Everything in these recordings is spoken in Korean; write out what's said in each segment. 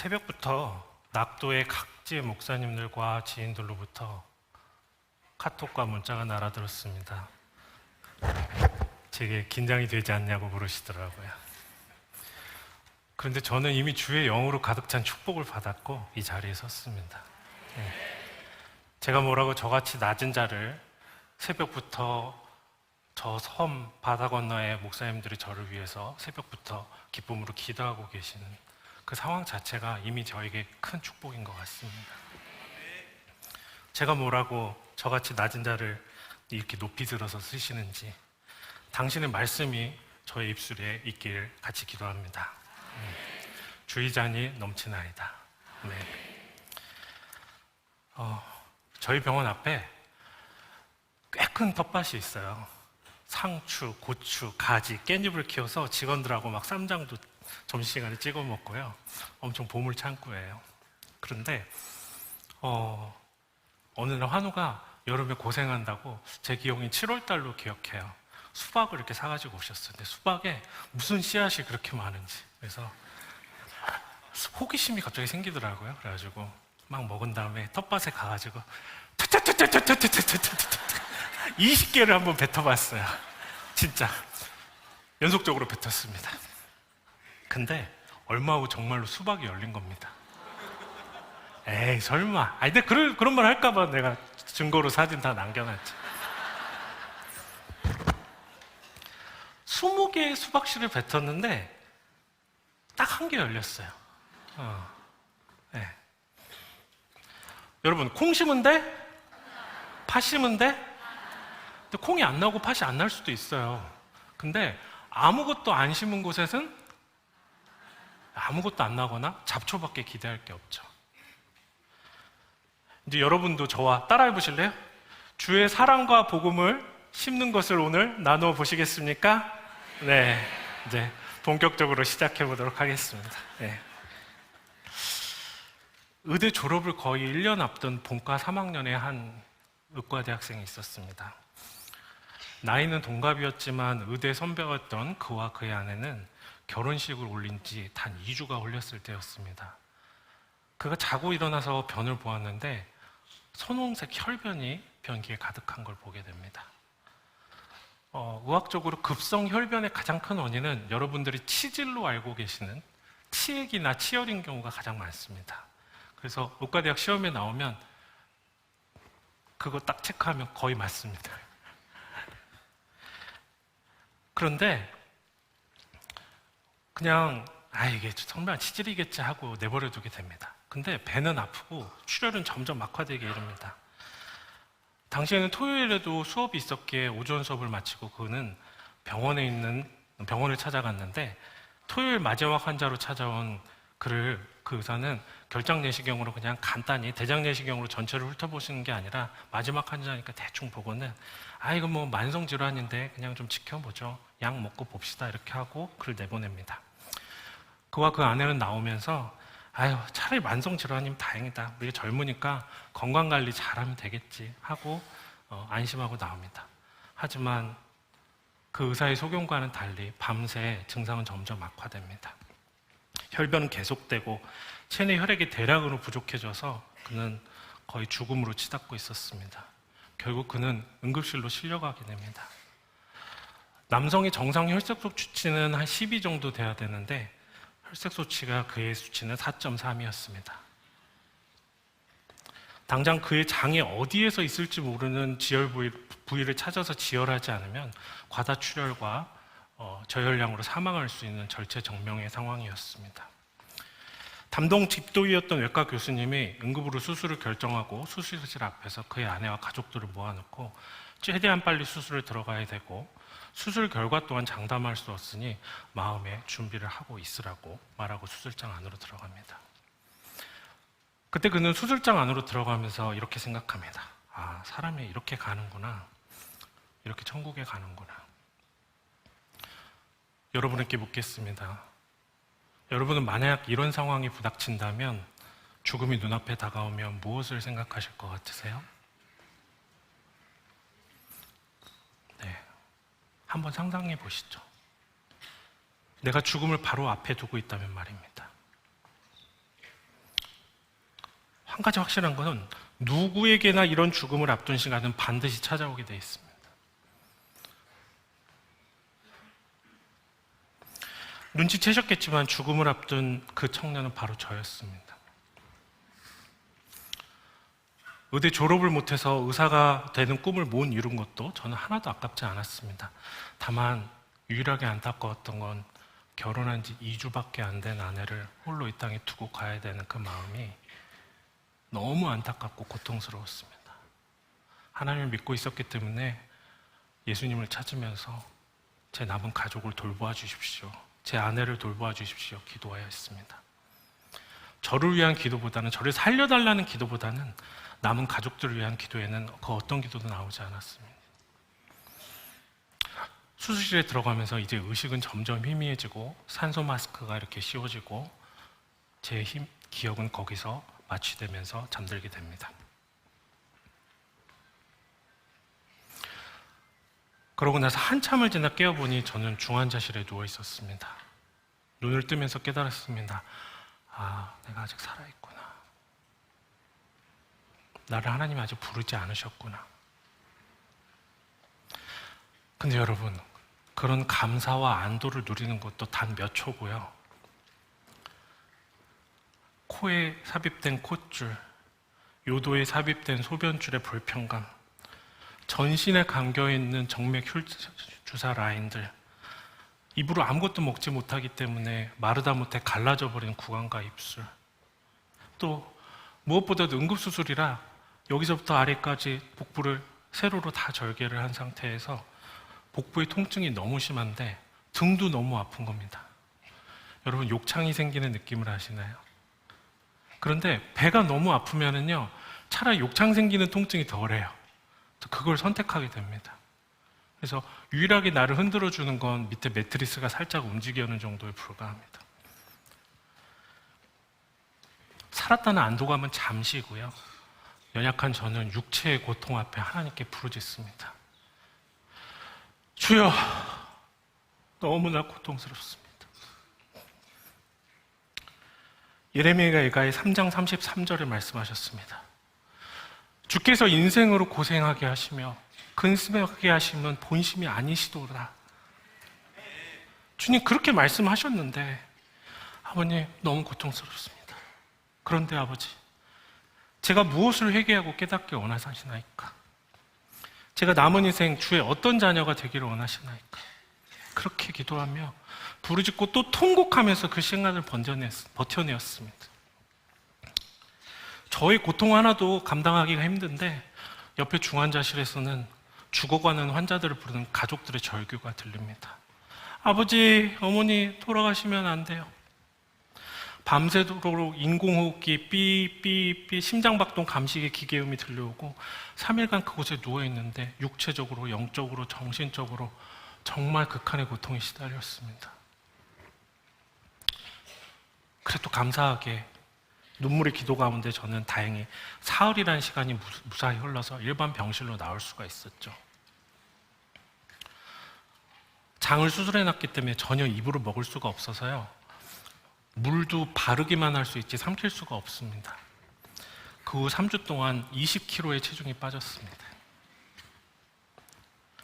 새벽부터 낙도의 각지의 목사님들과 지인들로부터 카톡과 문자가 날아들었습니다. 제게 긴장이 되지 않냐고 물으시더라고요. 그런데 저는 이미 주의 영으로 가득 찬 축복을 받았고 이 자리에 섰습니다. 제가 뭐라고 저같이 낮은 자를 새벽부터 저 섬 바다 건너의 목사님들이 저를 위해서 새벽부터 기쁨으로 기도하고 계시는 그 상황 자체가 이미 저에게 큰 축복인 것 같습니다. 제가 뭐라고 저같이 낮은 자를 이렇게 높이 들어서 쓰시는지 당신의 말씀이 저의 입술에 있기를 같이 기도합니다. 주의 잔이 넘치나이다. 네. 저희 병원 앞에 꽤 큰 텃밭이 있어요. 상추, 고추, 가지, 깻잎을 키워서 직원들하고 막 쌈장도 점심시간에 찍어 먹고요. 엄청 보물 창고예요. 그런데 어느 날 환우가 여름에 고생한다고 제 기억인 7월 달로 기억해요. 수박을 이렇게 사가지고 오셨어요. 근데 수박에 무슨 씨앗이 그렇게 많은지. 그래서 호기심이 갑자기 생기더라고요. 그래가지고 막 먹은 다음에 텃밭에 가가지고 20개를 한번 뱉어봤어요. 진짜 연속적으로 뱉었습니다. 근데 얼마 후 정말로 수박이 열린 겁니다. 에이 설마. 근데 그런 말 할까봐 내가 증거로 사진 다 남겨놨지. 20개의 수박씨를 뱉었는데 딱 한 개 열렸어요. 네. 여러분 콩 심은 데? 팥 심은 데? 근데 콩이 안 나오고 팥이 안 날 수도 있어요. 근데 아무것도 안 심은 곳에서는 아무것도 안 나거나 잡초밖에 기대할 게 없죠. 이제 여러분도 저와 따라해 보실래요? 주의 사랑과 복음을 심는 것을 오늘 나누어 보시겠습니까? 네, 이제 본격적으로 시작해 보도록 하겠습니다. 네. 의대 졸업을 거의 1년 앞둔 본과 3학년에 한 의과대 학생이 있었습니다. 나이는 동갑이었지만 의대 선배였던 그와 그의 아내는 결혼식을 올린 지 단 2주가 흘렸을 때였습니다. 그가 자고 일어나서 변을 보았는데 선홍색 혈변이 변기에 가득한 걸 보게 됩니다. 의학적으로 급성 혈변의 가장 큰 원인은 여러분들이 치질로 알고 계시는 치액이나 치열인 경우가 가장 많습니다. 그래서 의과대학 시험에 나오면 그거 딱 체크하면 거의 맞습니다. 그런데 그냥 이게 설마 치질이겠지 하고 내버려두게 됩니다. 근데 배는 아프고 출혈은 점점 악화되게 이릅니다. 당시에는 토요일에도 수업이 있었기에 오전 수업을 마치고 그는 병원을 찾아갔는데 토요일 마지막 환자로 찾아온 그 의사는 결장 내시경으로 그냥 간단히 대장 내시경으로 전체를 훑어보시는 게 아니라 마지막 환자니까 대충 보고는 이거 뭐 만성 질환인데 그냥 좀 지켜보죠. 약 먹고 봅시다. 이렇게 하고 그를 내보냅니다. 그와 그 아내는 나오면서 차라리 만성 질환이면 다행이다. 우리가 젊으니까 건강관리 잘하면 되겠지 하고 안심하고 나옵니다. 하지만 그 의사의 소견과는 달리 밤새 증상은 점점 악화됩니다. 혈변은 계속되고 체내 혈액이 대량으로 부족해져서 그는 거의 죽음으로 치닫고 있었습니다. 결국 그는 응급실로 실려가게 됩니다. 남성의 정상 혈색소 수치는 한 12 정도 돼야 되는데 혈색소 수치가 그의 수치는 4.3이었습니다. 당장 그의 장이 어디에서 있을지 모르는 지혈 부위를 찾아서 지혈하지 않으면 과다출혈과 저혈량으로 사망할 수 있는 절체절명의 상황이었습니다. 담당 집도의였던 외과 교수님이 응급으로 수술을 결정하고 수술실 앞에서 그의 아내와 가족들을 모아놓고 최대한 빨리 수술을 들어가야 되고 수술 결과 또한 장담할 수 없으니 마음의 준비를 하고 있으라고 말하고 수술장 안으로 들어갑니다. 그때 그는 수술장 안으로 들어가면서 이렇게 생각합니다. 사람이 이렇게 가는구나. 이렇게 천국에 가는구나. 여러분에게 묻겠습니다. 여러분은 만약 이런 상황이 부닥친다면 죽음이 눈앞에 다가오면 무엇을 생각하실 것 같으세요? 네, 한번 상상해 보시죠. 내가 죽음을 바로 앞에 두고 있다면 말입니다. 한 가지 확실한 것은 누구에게나 이런 죽음을 앞둔 시간은 반드시 찾아오게 돼 있습니다. 눈치채셨겠지만 죽음을 앞둔 그 청년은 바로 저였습니다. 의대 졸업을 못해서 의사가 되는 꿈을 못 이룬 것도 저는 하나도 아깝지 않았습니다. 다만 유일하게 안타까웠던 건 결혼한 지 2주밖에 안 된 아내를 홀로 이 땅에 두고 가야 되는 그 마음이 너무 안타깝고 고통스러웠습니다. 하나님을 믿고 있었기 때문에 예수님을 찾으면서 제 남은 가족을 돌보아 주십시오, 제 아내를 돌보아 주십시오 기도하여 했습니다. 저를 위한 기도보다는, 저를 살려달라는 기도보다는 남은 가족들을 위한 기도에는 그 어떤 기도도 나오지 않았습니다. 수술실에 들어가면서 이제 의식은 점점 희미해지고 산소 마스크가 이렇게 씌워지고 제 기억은 거기서 마취되면서 잠들게 됩니다. 그러고 나서 한참을 지나 깨어보니 저는 중환자실에 누워 있었습니다. 눈을 뜨면서 깨달았습니다. 아, 내가 아직 살아있구나. 나를 하나님이 아직 부르지 않으셨구나. 근데 여러분, 그런 감사와 안도를 누리는 것도 단 몇 초고요. 코에 삽입된 콧줄, 요도에 삽입된 소변줄의 불편감, 전신에 감겨있는 정맥 주사 라인들, 입으로 아무것도 먹지 못하기 때문에 마르다 못해 갈라져 버린 구강과 입술, 또 무엇보다도 응급수술이라 여기서부터 아래까지 복부를 세로로 다 절개를 한 상태에서 복부의 통증이 너무 심한데 등도 너무 아픈 겁니다. 여러분, 욕창이 생기는 느낌을 아시나요? 그런데 배가 너무 아프면은요, 차라리 욕창 생기는 통증이 덜해요. 그걸 선택하게 됩니다. 그래서 유일하게 나를 흔들어주는 건 밑에 매트리스가 살짝 움직이는 정도에 불과합니다. 살았다는 안도감은 잠시고요. 연약한 저는 육체의 고통 앞에 하나님께 부르짖습니다. 주여, 너무나 고통스럽습니다. 예레미야가 예가의 3장 33절을 말씀하셨습니다. 주께서 인생으로 고생하게 하시며 근심하게 하시면 본심이 아니시도다. 주님 그렇게 말씀하셨는데 아버님 너무 고통스럽습니다. 그런데 아버지, 제가 무엇을 회개하고 깨닫게 원하시나이까? 제가 남은 인생 주의 어떤 자녀가 되기를 원하시나이까? 그렇게 기도하며 부르짖고 또 통곡하면서 그 시간을 버텨내었습니다. 저의 고통 하나도 감당하기가 힘든데 옆에 중환자실에서는 죽어가는 환자들을 부르는 가족들의 절규가 들립니다. 아버지, 어머니 돌아가시면 안 돼요. 밤새도록 인공호흡기 삐삐삐 심장박동 감시기 기계음이 들려오고 3일간 그곳에 누워있는데 육체적으로, 영적으로, 정신적으로 정말 극한의 고통에 시달렸습니다. 그래도 감사하게 눈물의 기도 가운데 저는 다행히 사흘이라는 시간이 무사히 흘러서 일반 병실로 나올 수가 있었죠. 장을 수술해놨기 때문에 전혀 입으로 먹을 수가 없어서요, 물도 바르기만 할 수 있지 삼킬 수가 없습니다. 그 후 3주 동안 20kg의 체중이 빠졌습니다.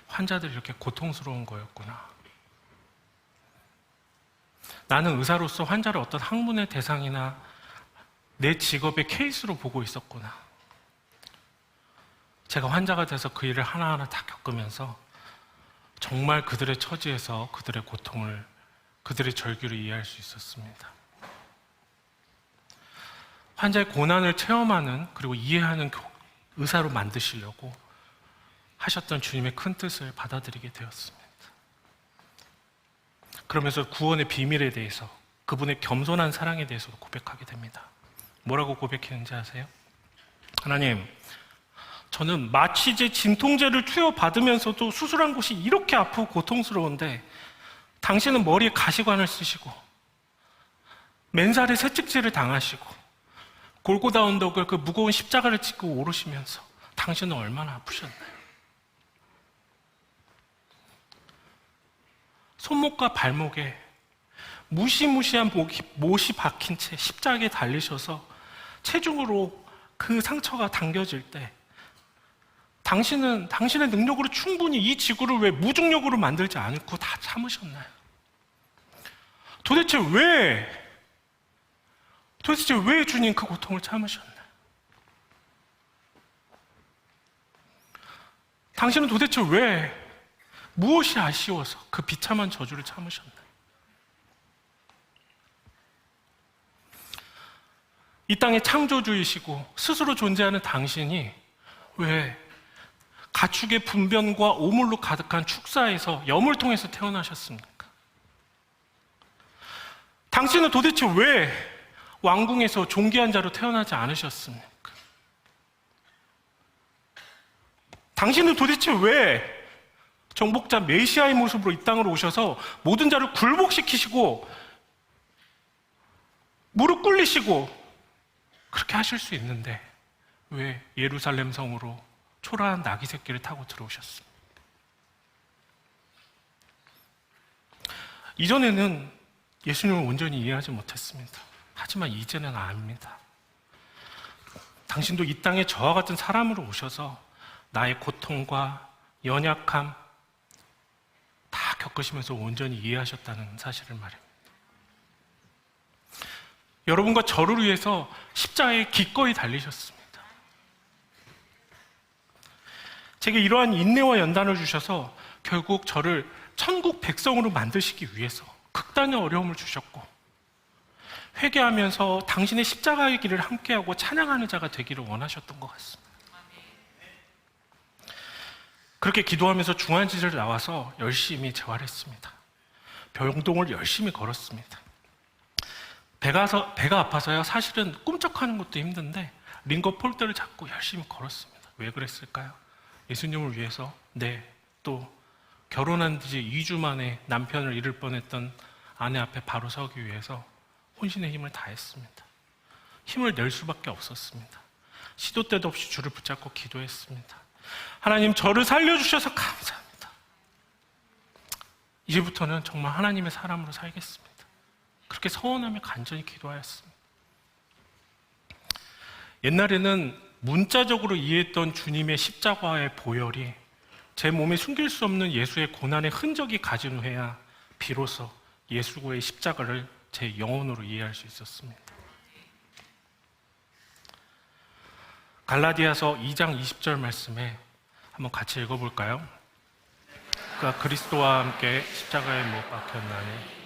환자들이 이렇게 고통스러운 거였구나. 나는 의사로서 환자를 어떤 학문의 대상이나 내 직업의 케이스로 보고 있었구나. 제가 환자가 돼서 그 일을 하나하나 다 겪으면서 정말 그들의 처지에서 그들의 고통을, 그들의 절규를 이해할 수 있었습니다. 환자의 고난을 체험하는, 그리고 이해하는 의사로 만드시려고 하셨던 주님의 큰 뜻을 받아들이게 되었습니다. 그러면서 구원의 비밀에 대해서, 그분의 겸손한 사랑에 대해서도 고백하게 됩니다. 뭐라고 고백했는지 아세요? 하나님, 저는 마취제, 진통제를 투여받으면서도 수술한 곳이 이렇게 아프고 고통스러운데 당신은 머리에 가시관을 쓰시고 맨살에 새찍질을 당하시고 골고다 언덕을 그 무거운 십자가를 짚고 오르시면서 당신은 얼마나 아프셨나요? 손목과 발목에 무시무시한 못이 박힌 채 십자가에 달리셔서 체중으로 그 상처가 당겨질 때 당신은 당신의 능력으로 충분히 이 지구를 왜 무중력으로 만들지 않고 다 참으셨나요? 도대체 왜 주님 그 고통을 참으셨나요? 당신은 도대체 무엇이 아쉬워서 그 비참한 저주를 참으셨나요? 이 땅의 창조주이시고 스스로 존재하는 당신이 왜 가축의 분변과 오물로 가득한 축사에서 염을 통해서 태어나셨습니까? 당신은 도대체 왜 왕궁에서 존귀한 자로 태어나지 않으셨습니까? 당신은 도대체 왜 정복자 메시아의 모습으로 이 땅으로 오셔서 모든 자를 굴복시키시고 무릎 꿇리시고 그렇게 하실 수 있는데 왜 예루살렘 성으로 초라한 나귀 새끼를 타고 들어오셨습니까? 이전에는 예수님을 온전히 이해하지 못했습니다. 하지만 이제는 압니다. 당신도 이 땅에 저와 같은 사람으로 오셔서 나의 고통과 연약함 다 겪으시면서 온전히 이해하셨다는 사실을 말입니다. 여러분과 저를 위해서 십자가에 기꺼이 달리셨습니다. 제게 이러한 인내와 연단을 주셔서 결국 저를 천국 백성으로 만드시기 위해서 극단의 어려움을 주셨고 회개하면서 당신의 십자가의 길을 함께하고 찬양하는 자가 되기를 원하셨던 것 같습니다. 그렇게 기도하면서 중환지를 나와서 열심히 재활했습니다. 병동을 열심히 걸었습니다. 배가 아파서요. 사실은 꿈쩍하는 것도 힘든데 링거 폴더를 잡고 열심히 걸었습니다. 왜 그랬을까요? 예수님을 위해서, 또 결혼한 지 2주 만에 남편을 잃을 뻔했던 아내 앞에 바로 서기 위해서 혼신의 힘을 다했습니다. 힘을 낼 수밖에 없었습니다. 시도 때도 없이 주를 붙잡고 기도했습니다. 하나님, 저를 살려주셔서 감사합니다. 이제부터는 정말 하나님의 사람으로 살겠습니다. 그렇게 서원하며 간절히 기도하였습니다. 옛날에는 문자적으로 이해했던 주님의 십자가의 보혈이 제 몸에 숨길 수 없는 예수의 고난의 흔적이 가진 후에야 비로소 예수의 십자가를 제 영혼으로 이해할 수 있었습니다. 갈라디아서 2장 20절 말씀에 한번 같이 읽어볼까요? 그가 그리스도와 함께 십자가에 못 박혔나니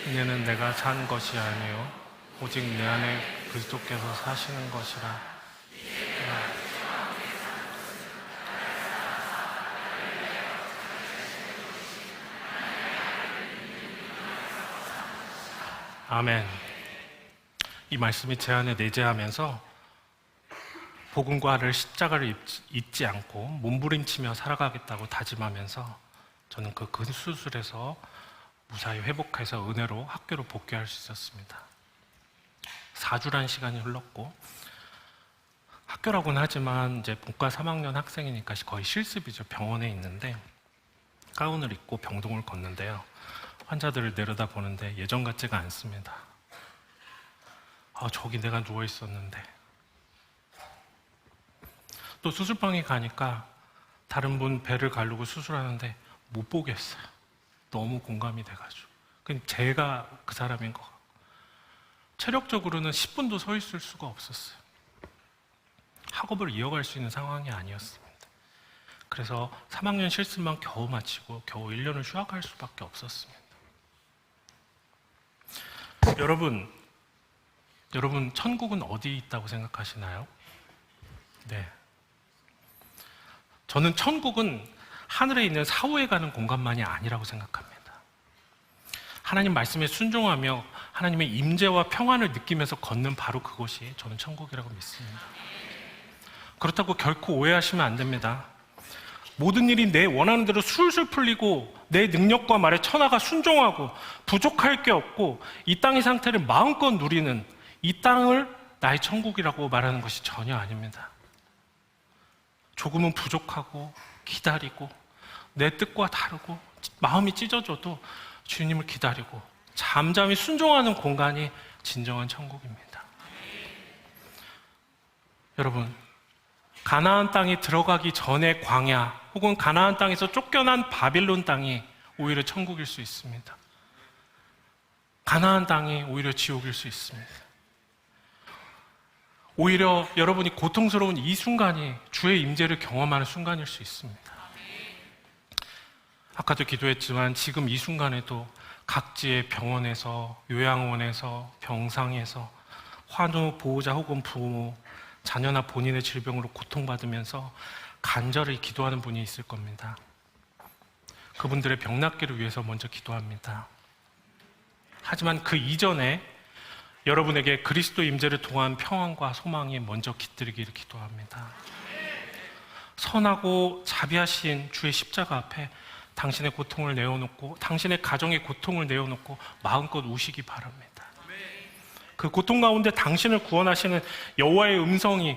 이제는 내가 산 것이 아니요 오직 내 안에 그리스도께서 사시는 것이라. 아멘. 이 말씀이 제 안에 내재하면서 복음과를 십자가를 잊지 않고 몸부림치며 살아가겠다고 다짐하면서 저는 그 근수술에서 무사히 회복해서 은혜로 학교로 복귀할 수 있었습니다. 4주란 시간이 흘렀고 학교라고는 하지만 이제 본과 3학년 학생이니까 거의 실습이죠. 병원에 있는데 가운을 입고 병동을 걷는데요. 환자들을 내려다보는데 예전 같지가 않습니다. 저기 내가 누워 있었는데. 또 수술방에 가니까 다른 분 배를 가르고 수술하는데 못 보겠어요. 너무 공감이 돼가지고. 그냥 제가 그 사람인 것 같고. 체력적으로는 10분도 서 있을 수가 없었어요. 학업을 이어갈 수 있는 상황이 아니었습니다. 그래서 3학년 실습만 겨우 마치고 겨우 1년을 휴학할 수밖에 없었습니다. 여러분 천국은 어디 있다고 생각하시나요? 네. 저는 천국은 하늘에 있는 사후에 가는 공간만이 아니라고 생각합니다. 하나님 말씀에 순종하며 하나님의 임재와 평안을 느끼면서 걷는 바로 그곳이 저는 천국이라고 믿습니다. 그렇다고 결코 오해하시면 안 됩니다. 모든 일이 내 원하는 대로 술술 풀리고 내 능력과 말에 천하가 순종하고 부족할 게 없고 이 땅의 상태를 마음껏 누리는 이 땅을 나의 천국이라고 말하는 것이 전혀 아닙니다. 조금은 부족하고 기다리고 내 뜻과 다르고 마음이 찢어져도 주님을 기다리고 잠잠히 순종하는 공간이 진정한 천국입니다. 여러분, 가나안 땅에 들어가기 전에 광야 혹은 가나안 땅에서 쫓겨난 바빌론 땅이 오히려 천국일 수 있습니다. 가나안 땅이 오히려 지옥일 수 있습니다. 오히려 여러분이 고통스러운 이 순간이 주의 임재를 경험하는 순간일 수 있습니다. 아까도 기도했지만 지금 이 순간에도 각지의 병원에서, 요양원에서, 병상에서 환우, 보호자 혹은 부모, 자녀나 본인의 질병으로 고통받으면서 간절히 기도하는 분이 있을 겁니다. 그분들의 병 낫기를 위해서 먼저 기도합니다. 하지만 그 이전에 여러분에게 그리스도 임재를 통한 평안과 소망이 먼저 깃들기를 기도합니다. 선하고 자비하신 주의 십자가 앞에 당신의 고통을 내어놓고 당신의 가정의 고통을 내어놓고 마음껏 우시기 바랍니다. 그 고통 가운데 당신을 구원하시는 여호와의 음성이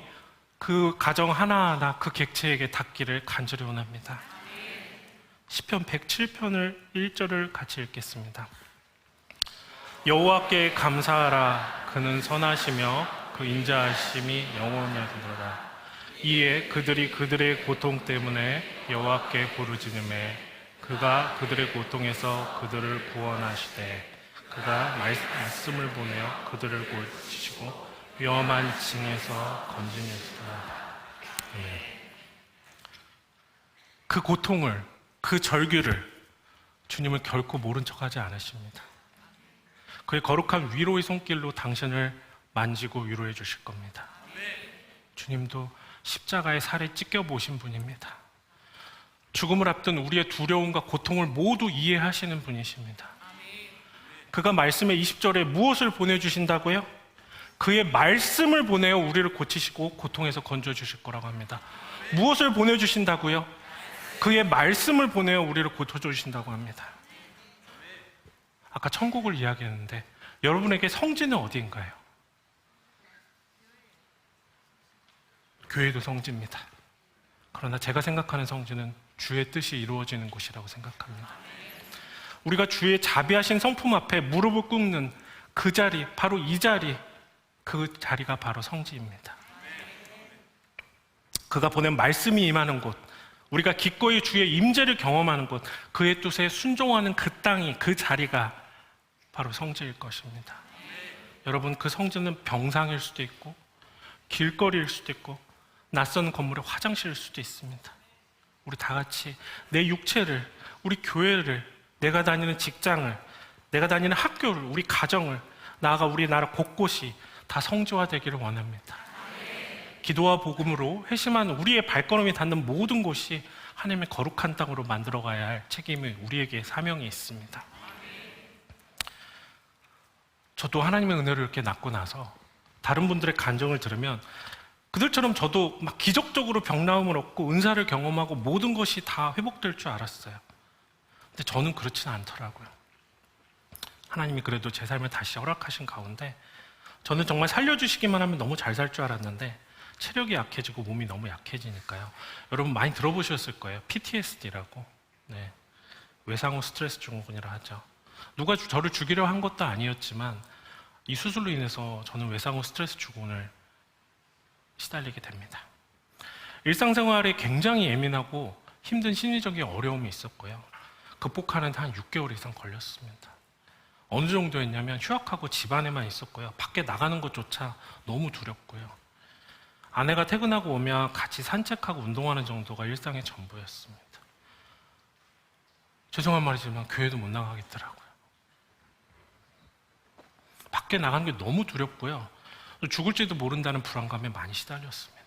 그 가정 하나하나 그 객체에게 닿기를 간절히 원합니다. 시편 107편을 1절을 같이 읽겠습니다. 여호와께 감사하라. 그는 선하시며 그 인자하심이 영원하리로다. 이에 그들이 그들의 고통 때문에 여호와께 부르짖음에 그가 그들의 고통에서 그들을 구원하시되 그가 말씀을 보내어 그들을 고치시고 위험한 징에서 건지시리라. 그 고통을, 그 절규를 주님은 결코 모른 척하지 않으십니다. 그의 거룩한 위로의 손길로 당신을 만지고 위로해 주실 겁니다. 주님도 십자가의 살에 찢겨 보신 분입니다. 죽음을 앞둔 우리의 두려움과 고통을 모두 이해하시는 분이십니다. 그가 말씀의 20절에 무엇을 보내주신다고요? 그의 말씀을 보내어 우리를 고치시고 고통에서 건져주실 거라고 합니다. 무엇을 보내주신다고요? 그의 말씀을 보내어 우리를 고쳐주신다고 합니다. 아까 천국을 이야기했는데 여러분에게 성지는 어디인가요? 교회도 성지입니다. 그러나 제가 생각하는 성지는 주의 뜻이 이루어지는 곳이라고 생각합니다. 우리가 주의 자비하신 성품 앞에 무릎을 꿇는 그 자리, 바로 이 자리, 그 자리가 바로 성지입니다. 그가 보낸 말씀이 임하는 곳, 우리가 기꺼이 주의 임재를 경험하는 곳, 그의 뜻에 순종하는 그 땅이, 그 자리가 바로 성지일 것입니다. 여러분, 그 성지는 병상일 수도 있고 길거리일 수도 있고 낯선 건물의 화장실일 수도 있습니다. 우리 다 같이 내 육체를, 우리 교회를, 내가 다니는 직장을, 내가 다니는 학교를, 우리 가정을, 나아가 우리나라 곳곳이 다 성지화되기를 원합니다. 기도와 복음으로 회심한 우리의 발걸음이 닿는 모든 곳이 하나님의 거룩한 땅으로 만들어가야 할 책임이 우리에게 사명이 있습니다. 저도 하나님의 은혜를 이렇게 낳고 나서 다른 분들의 간증을 들으면 그들처럼 저도 막 기적적으로 병나음을 얻고 은사를 경험하고 모든 것이 다 회복될 줄 알았어요. 근데 저는 그렇지는 않더라고요. 하나님이 그래도 제 삶을 다시 허락하신 가운데 저는 정말 살려주시기만 하면 너무 잘 살 줄 알았는데 체력이 약해지고 몸이 너무 약해지니까요. 여러분 많이 들어보셨을 거예요. PTSD라고. 네. 외상후 스트레스 증후군이라 하죠. 누가 저를 죽이려 한 것도 아니었지만 이 수술로 인해서 저는 외상후 스트레스 증후군을 시달리게 됩니다. 일상생활에 굉장히 예민하고 힘든 심리적인 어려움이 있었고요. 극복하는 데 한 6개월 이상 걸렸습니다. 어느 정도였냐면 휴학하고 집 안에만 있었고요. 밖에 나가는 것조차 너무 두렵고요. 아내가 퇴근하고 오면 같이 산책하고 운동하는 정도가 일상의 전부였습니다. 죄송한 말이지만 교회도 못 나가겠더라고요. 밖에 나가는 게 너무 두렵고요. 죽을지도 모른다는 불안감에 많이 시달렸습니다.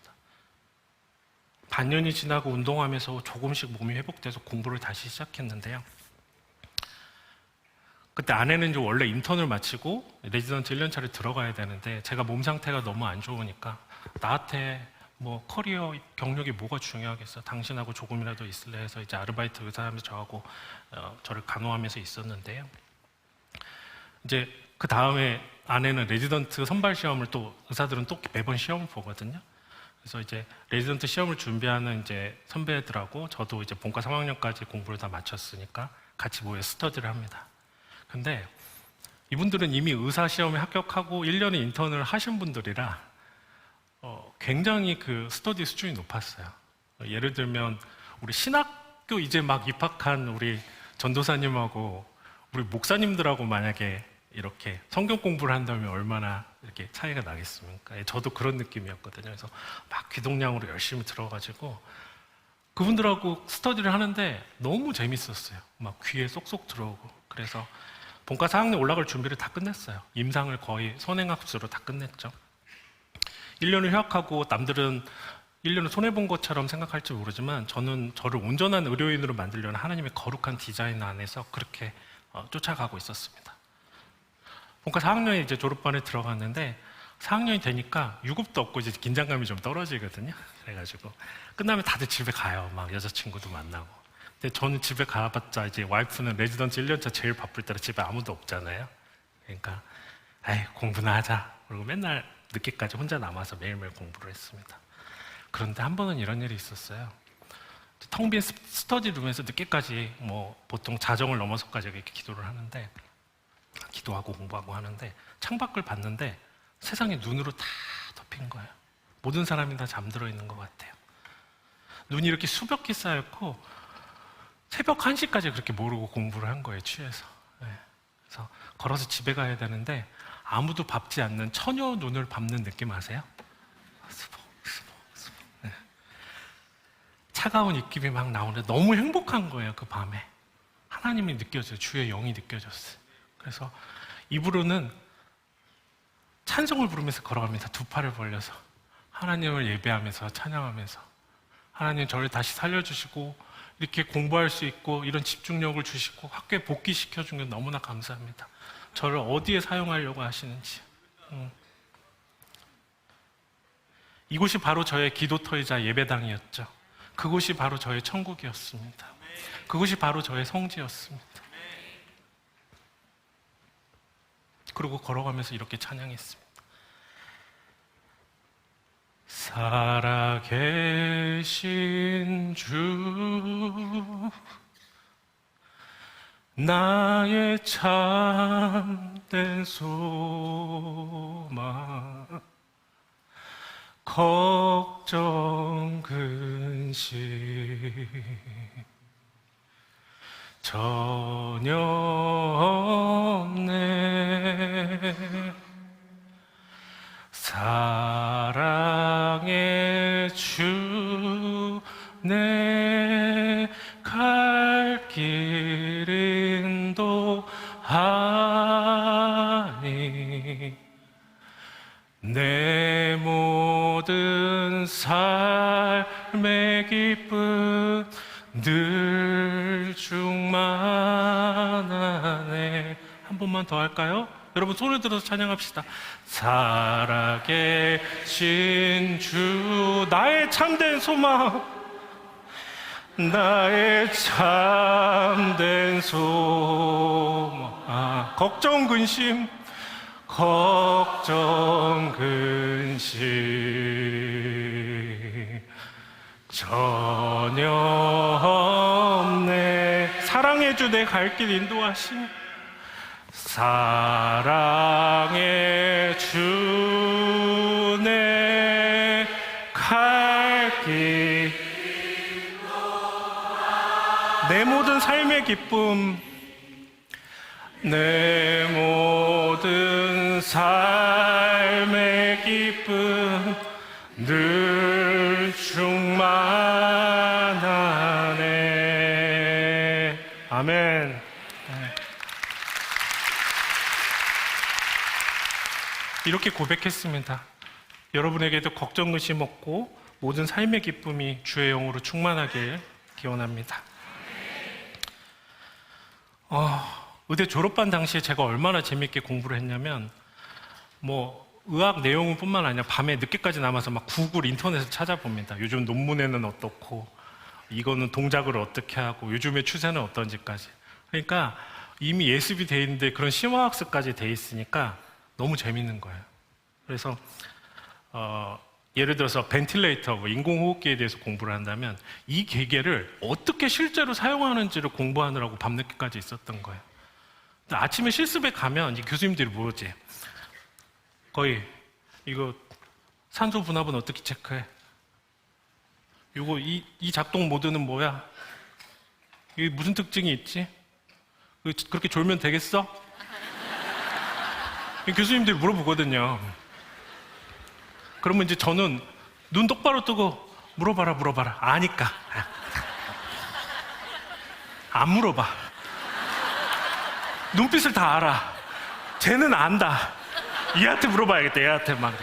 반년이 지나고 운동하면서 조금씩 몸이 회복돼서 공부를 다시 시작했는데요. 그때 아내는 이제 원래 인턴을 마치고 레지던트 1년차를 들어가야 되는데 제가 몸 상태가 너무 안 좋으니까 나한테 뭐 커리어 경력이 뭐가 중요하겠어? 당신하고 조금이라도 있을래 해서 이제 아르바이트 의사하면서 저하고 저를 간호하면서 있었는데요. 이제 그 다음에 아내는 레지던트 선발 시험을 또 의사들은 또 매번 시험을 보거든요. 그래서 이제 레지던트 시험을 준비하는 이제 선배들하고 저도 이제 본과 3학년까지 공부를 다 마쳤으니까 같이 모여 스터디를 합니다. 근데 이분들은 이미 의사 시험에 합격하고 1년의 인턴을 하신 분들이라 굉장히 그 스터디 수준이 높았어요. 예를 들면 우리 신학교 이제 막 입학한 우리 전도사님하고 우리 목사님들하고 만약에 이렇게 성경 공부를 한다면 얼마나 이렇게 차이가 나겠습니까? 저도 그런 느낌이었거든요. 그래서 막 귀동냥으로 열심히 들어가지고 그분들하고 스터디를 하는데 너무 재밌었어요. 막 귀에 쏙쏙 들어오고. 그래서 본과 4학년 올라갈 준비를 다 끝냈어요. 임상을 거의 선행학습으로 다 끝냈죠. 1년을 휴학하고 남들은 1년을 손해본 것처럼 생각할지 모르지만 저는 저를 온전한 의료인으로 만들려는 하나님의 거룩한 디자인 안에서 그렇게 쫓아가고 있었습니다. 본과 4학년에 이제 졸업반에 들어갔는데 4학년이 되니까 유급도 없고 이제 긴장감이 좀 떨어지거든요. 그래가지고 끝나면 다들 집에 가요. 막 여자친구도 만나고. 근데 저는 집에 가봤자 이제 와이프는 레지던트 1년차 제일 바쁠 때라 집에 아무도 없잖아요. 그러니까 에이 공부나 하자. 그리고 맨날 늦게까지 혼자 남아서 매일매일 공부를 했습니다. 그런데 한 번은 이런 일이 있었어요. 텅 빈 스터디룸에서 늦게까지 뭐 보통 자정을 넘어서까지 이렇게 기도를 하는데 기도하고 공부하고 하는데 창밖을 봤는데 세상이 눈으로 다 덮인 거예요. 모든 사람이 다 잠들어 있는 것 같아요. 눈이 이렇게 수백개 쌓였고 새벽 1시까지 그렇게 모르고 공부를 한 거예요. 취해서. 네. 그래서 걸어서 집에 가야 되는데 아무도 밟지 않는 처녀 눈을 밟는 느낌 아세요? 네. 차가운 입김이 막 나오는데 너무 행복한 거예요. 그 밤에 하나님이 느껴져요. 주의 영이 느껴졌어요. 그래서 입으로는 찬송을 부르면서 걸어갑니다. 두 팔을 벌려서 하나님을 예배하면서 찬양하면서 하나님 저를 다시 살려주시고 이렇게 공부할 수 있고 이런 집중력을 주시고 학교에 복귀시켜준 게 너무나 감사합니다. 저를 어디에 사용하려고 하시는지. 이곳이 바로 저의 기도터이자 예배당이었죠. 그곳이 바로 저의 천국이었습니다. 그곳이 바로 저의 성지였습니다. 그리고 걸어가면서 이렇게 찬양했습니다. 살아계신 주 나의 참된 소망 걱정 근심 전혀 없네 사랑의 주 내 갈 길 인도하니 내 모든 삶의 기쁨 늘 충만하네. 한 번만 더 할까요? 여러분 손을 들어서 찬양합시다. 살아계신 주 나의 참된 소망 나의 참된 소망 걱정 근심 전혀 없네 사랑의 주 내 갈 길 인도하심 사랑의 주 내 갈 길 내 모든 삶의 기쁨 내 모든 삶의 기쁨 늘 충만하네. 아멘. 이렇게 고백했습니다. 여러분에게도 걱정 의심 없고 모든 삶의 기쁨이 주의 영으로 충만하길 기원합니다. 의대 졸업반 당시에 제가 얼마나 재밌게 공부를 했냐면 뭐 의학 내용뿐만 아니라 밤에 늦게까지 남아서 막 구글 인터넷을 찾아봅니다. 요즘 논문에는 어떻고 이거는 동작을 어떻게 하고 요즘의 추세는 어떤지까지. 그러니까 이미 예습이 돼 있는데 그런 심화학습까지 돼 있으니까 너무 재밌는 거예요. 그래서 예를 들어서 벤틸레이터, 인공호흡기에 대해서 공부를 한다면 이 기계를 어떻게 실제로 사용하는지를 공부하느라고 밤늦게까지 있었던 거예요. 아침에 실습에 가면 이 교수님들이 뭐지? 거의 이거 산소 분압은 어떻게 체크해? 요거 이 작동 모드는 뭐야? 이게 무슨 특징이 있지? 그렇게 졸면 되겠어? 교수님들이 물어보거든요. 그러면 이제 저는 눈 똑바로 뜨고 물어봐라. 아니까. 안 물어봐. 눈빛을 다 알아. 쟤는 안다. 얘한테 물어봐야겠다. 얘한테 막.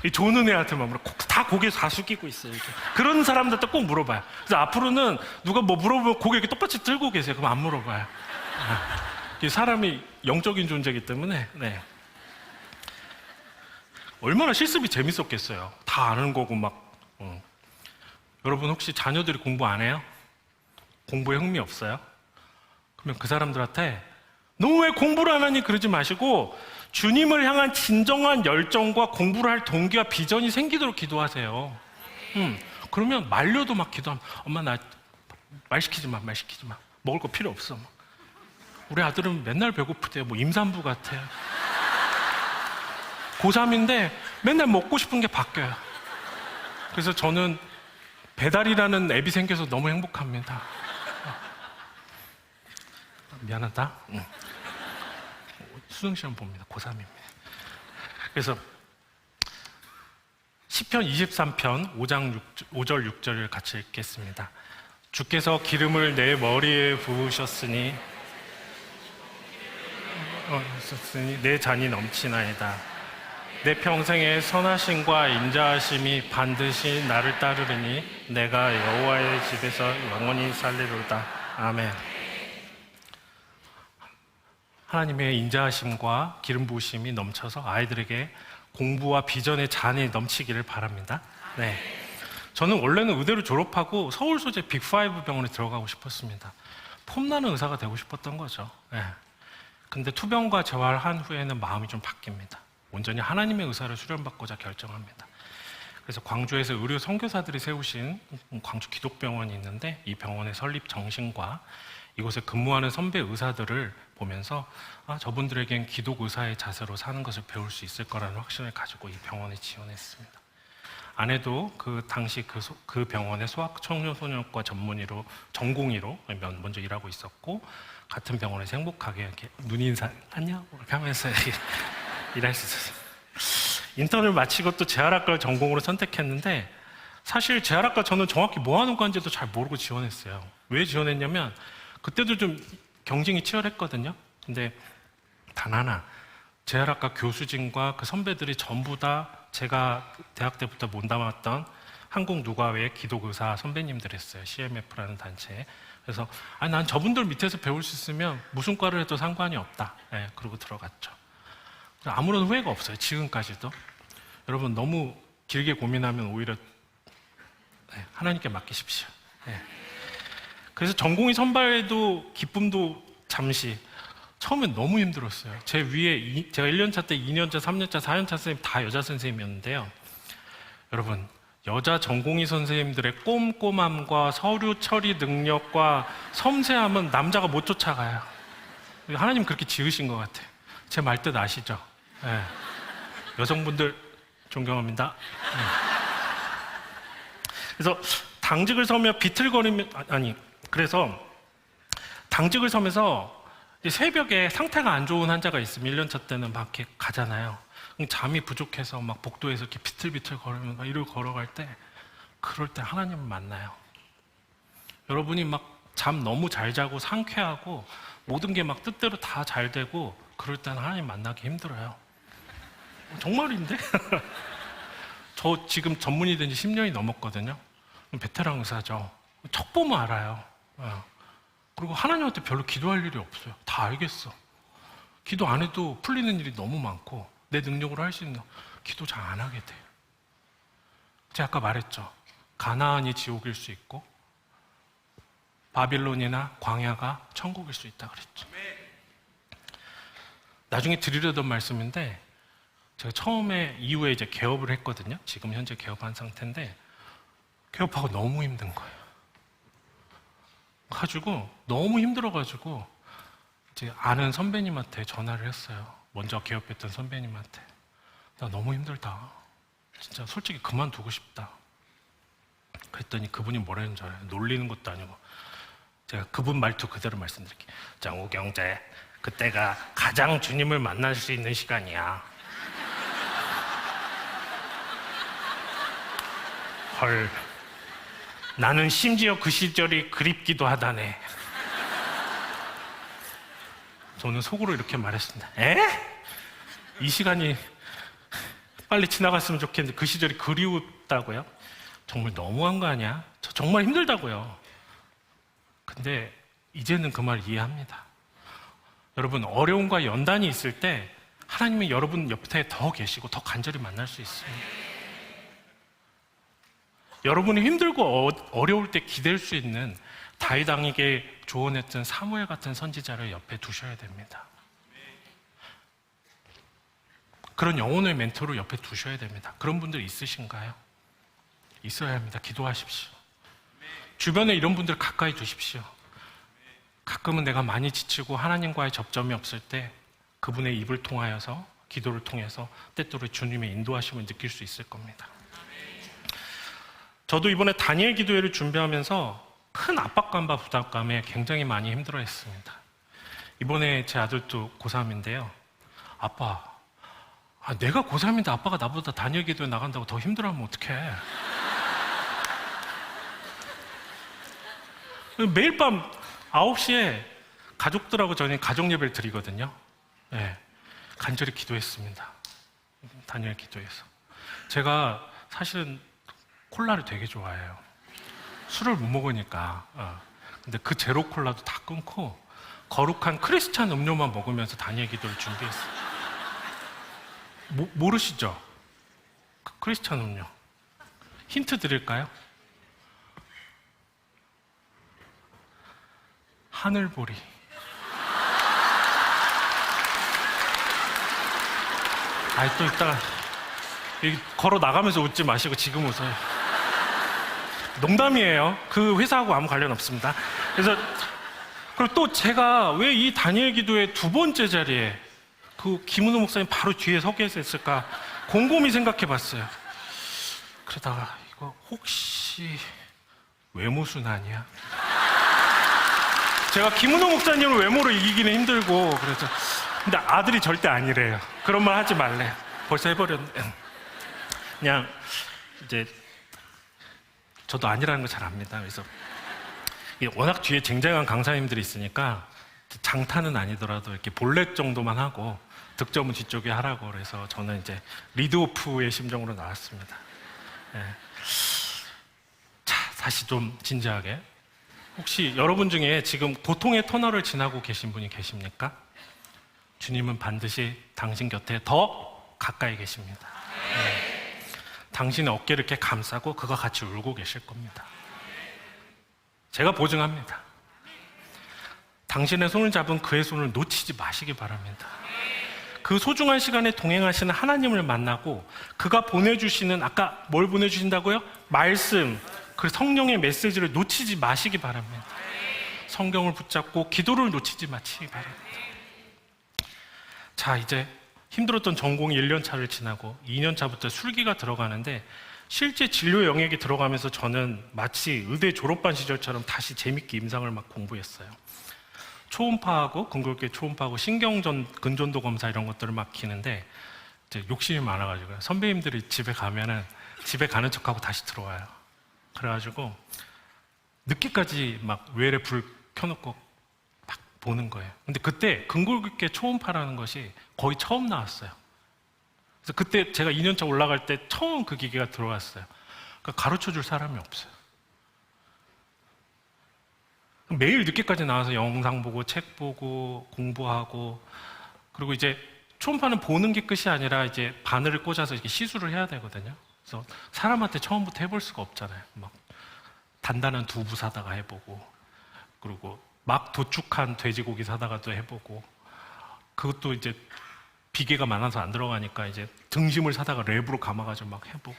이 조는 애한테만 물어. 다 고개 다 숙이고 있어요. 이렇게. 그런 사람들한테 꼭 물어봐요. 그래서 앞으로는 누가 뭐 물어보면 고개 이렇게 똑같이 들고 계세요. 그럼 안 물어봐요. 사람이 영적인 존재이기 때문에. 네. 얼마나 실습이 재밌었겠어요. 다 아는 거고 막. 여러분 혹시 자녀들이 공부 안 해요? 공부에 흥미 없어요? 그러면 그 사람들한테 너 왜 공부를 안 하니 그러지 마시고 주님을 향한 진정한 열정과 공부를 할 동기와 비전이 생기도록 기도하세요. 그러면 말려도 막 기도하면 엄마 나 말 시키지 마. 먹을 거 필요 없어. 우리 아들은 맨날 배고프대요. 뭐 임산부 같아요. 고3인데 맨날 먹고 싶은 게 바뀌어요. 그래서 저는 배달이라는 앱이 생겨서 너무 행복합니다. 미안하다. 수능시험 봅니다. 고3입니다. 그래서 시편 23편 5절 6절을 같이 읽겠습니다. 주께서 기름을 내 머리에 부으셨으니 내 잔이 넘치나이다. 내 평생의 선하심과 인자하심이 반드시 나를 따르리니 내가 여호와의 집에서 영원히 살리로다. 아멘. 하나님의 인자하심과 기름 부으심이 넘쳐서 아이들에게 공부와 비전의 잔이 넘치기를 바랍니다. 네. 저는 원래는 의대를 졸업하고 서울 소재 빅5 병원에 들어가고 싶었습니다. 폼나는 의사가 되고 싶었던 거죠. 네. 근데 투병과 재활한 후에는 마음이 좀 바뀝니다. 온전히 하나님의 의사를 수련받고자 결정합니다. 그래서 광주에서 의료 선교사들이 세우신 광주 기독병원이 있는데 이 병원의 설립 정신과 이곳에 근무하는 선배 의사들을 보면서 저분들에겐 기독 의사의 자세로 사는 것을 배울 수 있을 거라는 확신을 가지고 이 병원에 지원했습니다. 아내도 그 당시 그 병원의 소아 청소년과 전공의로 먼저 일하고 있었고 같은 병원에서 행복하게 이렇게 눈인사 안녕 이렇게 하면서 일할 수 있었어요. 인턴을 마치고 또 재활학과를 전공으로 선택했는데 사실 재활학과 저는 정확히 뭐 하는 건지도 잘 모르고 지원했어요. 왜 지원했냐면 그때도 좀 경쟁이 치열했거든요. 근데 단 하나 재활학과 교수진과 그 선배들이 전부 다 제가 대학 때부터 몸담았던 한국 누가외 기독의사 선배님들이었어요. CMF라는 단체에. 그래서 난 저분들 밑에서 배울 수 있으면 무슨 과를 해도 상관이 없다. 네, 그러고 들어갔죠. 아무런 후회가 없어요. 지금까지도. 여러분 너무 길게 고민하면 오히려 하나님께 맡기십시오. 네. 그래서 전공의 선발에도 기쁨도 잠시 처음엔 너무 힘들었어요. 제 위에 제가 1년차 때 2년차, 3년차, 4년차 선생님 다 여자 선생님이었는데요. 여러분 여자 전공의 선생님들의 꼼꼼함과 서류 처리 능력과 섬세함은 남자가 못 쫓아가요. 하나님 그렇게 지으신 것 같아요. 제 말뜻 아시죠? 네. 여성분들 존경합니다. 네. 그래서 당직을 서며 비틀거리며 그래서 당직을 서면서 새벽에 상태가 안 좋은 환자가 있으면 1년차 때는 막 이렇게 가잖아요. 잠이 부족해서 막 복도에서 이렇게 비틀비틀 걸으면 막 이러고 걸어갈 때 그럴 때 하나님을 만나요. 여러분이 막 잠 너무 잘 자고 상쾌하고 모든 게 막 뜻대로 다 잘 되고 그럴 때는 하나님 만나기 힘들어요. 정말인데? 저 지금 전문의 된 지 10년이 넘었거든요. 베테랑 의사죠. 척 보면 알아요. 그리고 하나님한테 별로 기도할 일이 없어요. 다 알겠어. 기도 안 해도 풀리는 일이 너무 많고 내 능력으로 할 수 있는 기도 잘 안 하게 돼요. 제가 아까 말했죠. 가나안이 지옥일 수 있고 바빌론이나 광야가 천국일 수 있다 그랬죠. 나중에 드리려던 말씀인데 제가 처음에 이후에 이제 개업을 했거든요. 지금 현재 개업한 상태인데 개업하고 너무 힘든 거예요. 가지고 너무 힘들어가지고 이제 아는 선배님한테 전화를 했어요. 먼저 개업했던 선배님한테 나 너무 힘들다. 진짜 솔직히 그만두고 싶다. 그랬더니 그분이 뭐라는 줄 알아요? 놀리는 것도 아니고 제가 그분 말투 그대로 말씀드릴게요. 정욱 형제, 그때가 가장 주님을 만날 수 있는 시간이야. 헐, 나는 심지어 그 시절이 그립기도 하다네. 저는 속으로 이렇게 말했습니다. 에? 이 시간이 빨리 지나갔으면 좋겠는데 그 시절이 그리웠다고요? 정말 너무한 거 아니야? 저 정말 힘들다고요. 근데 이제는 그 말 이해합니다. 여러분, 어려움과 연단이 있을 때 하나님은 여러분 옆에 더 계시고 더 간절히 만날 수 있습니다. 여러분이 힘들고 어려울 때 기댈 수 있는 다윗 왕에게 조언했던 사무엘 같은 선지자를 옆에 두셔야 됩니다. 그런 영혼의 멘토를 옆에 두셔야 됩니다. 그런 분들 있으신가요? 있어야 합니다. 기도하십시오. 주변에 이런 분들 가까이 두십시오. 가끔은 내가 많이 지치고 하나님과의 접점이 없을 때 그분의 입을 통하여서, 기도를 통해서 때때로 주님의 인도하심을 느낄 수 있을 겁니다. 저도 이번에 다니엘 기도회를 준비하면서 큰 압박감과 부담감에 굉장히 많이 힘들어했습니다. 이번에 제 아들도 고3인데요. 아빠, 내가 고3인데 아빠가 나보다 다니엘 기도회 나간다고 더 힘들어하면 어떡해. 매일 밤 9시에 가족들하고 저는 가족 예배를 드리거든요. 네, 간절히 기도했습니다. 다니엘 기도회에서. 제가 사실은 콜라를 되게 좋아해요. 술을 못 먹으니까. 근데 그 제로 콜라도 다 끊고 거룩한 크리스찬 음료만 먹으면서 다니엘 기도를 준비했어요. 모르시죠? 크리스찬 음료. 힌트 드릴까요? 하늘보리. 또 이따가 걸어 나가면서 웃지 마시고 지금 웃어요. 농담이에요. 그 회사하고 아무 관련 없습니다. 그래서 그리고 또 제가 왜 이 다니엘 기도의 두 번째 자리에 그 김은호 목사님 바로 뒤에 서 계셨을까 곰곰이 생각해 봤어요. 그러다가 이거 혹시 외모순환이야? 제가 김은호 목사님을 외모로 이기기는 힘들고 그래서 근데 아들이 절대 아니래요. 그런 말 하지 말래. 벌써 해버렸네. 그냥 이제 저도 아니라는 거 잘 압니다. 그래서 워낙 뒤에 쟁쟁한 강사님들이 있으니까 장타는 아니더라도 이렇게 볼넷 정도만 하고 득점은 뒤쪽에 하라고 그래서 저는 이제 리드오프의 심정으로 나왔습니다. 네. 자, 다시 좀 진지하게. 혹시 여러분 중에 지금 고통의 터널을 지나고 계신 분이 계십니까? 주님은 반드시 당신 곁에 더 가까이 계십니다. 네. 당신의 어깨를 이렇게 감싸고 그가 같이 울고 계실 겁니다. 제가 보증합니다. 당신의 손을 잡은 그의 손을 놓치지 마시기 바랍니다. 그 소중한 시간에 동행하시는 하나님을 만나고 그가 보내주시는 아까 뭘 보내주신다고요? 말씀, 그 성령의 메시지를 놓치지 마시기 바랍니다. 성경을 붙잡고 기도를 놓치지 마시기 바랍니다. 자, 이제 힘들었던 전공이 1년 차를 지나고 2년 차부터 술기가 들어가는데 실제 진료 영역에 들어가면서 저는 마치 의대 졸업반 시절처럼 다시 재밌게 임상을 막 공부했어요. 초음파하고 근골격 초음파하고 신경전 근전도 검사 이런 것들을 막 키는데 이제 욕심이 많아가지고 선배님들이 집에 가면은 집에 가는 척하고 다시 들어와요. 그래가지고 늦게까지 막 외래 불 켜놓고 막 보는 거예요. 근데 그때 근골격 초음파라는 것이 거의 처음 나왔어요. 그래서 그때 제가 2년차 올라갈 때 처음 그 기계가 들어왔어요. 그러니까 가르쳐줄 사람이 없어요. 매일 늦게까지 나와서 영상 보고 책 보고 공부하고 그리고 이제 초음파는 보는 게 끝이 아니라 이제 바늘을 꽂아서 이렇게 시술을 해야 되거든요. 그래서 사람한테 처음부터 해볼 수가 없잖아요. 막 단단한 두부 사다가 해보고 그리고 막 도축한 돼지고기 사다가도 해보고 그것도 이제 비계가 많아서 안 들어가니까 이제 등심을 사다가 랩으로 감아가지고 막 해보고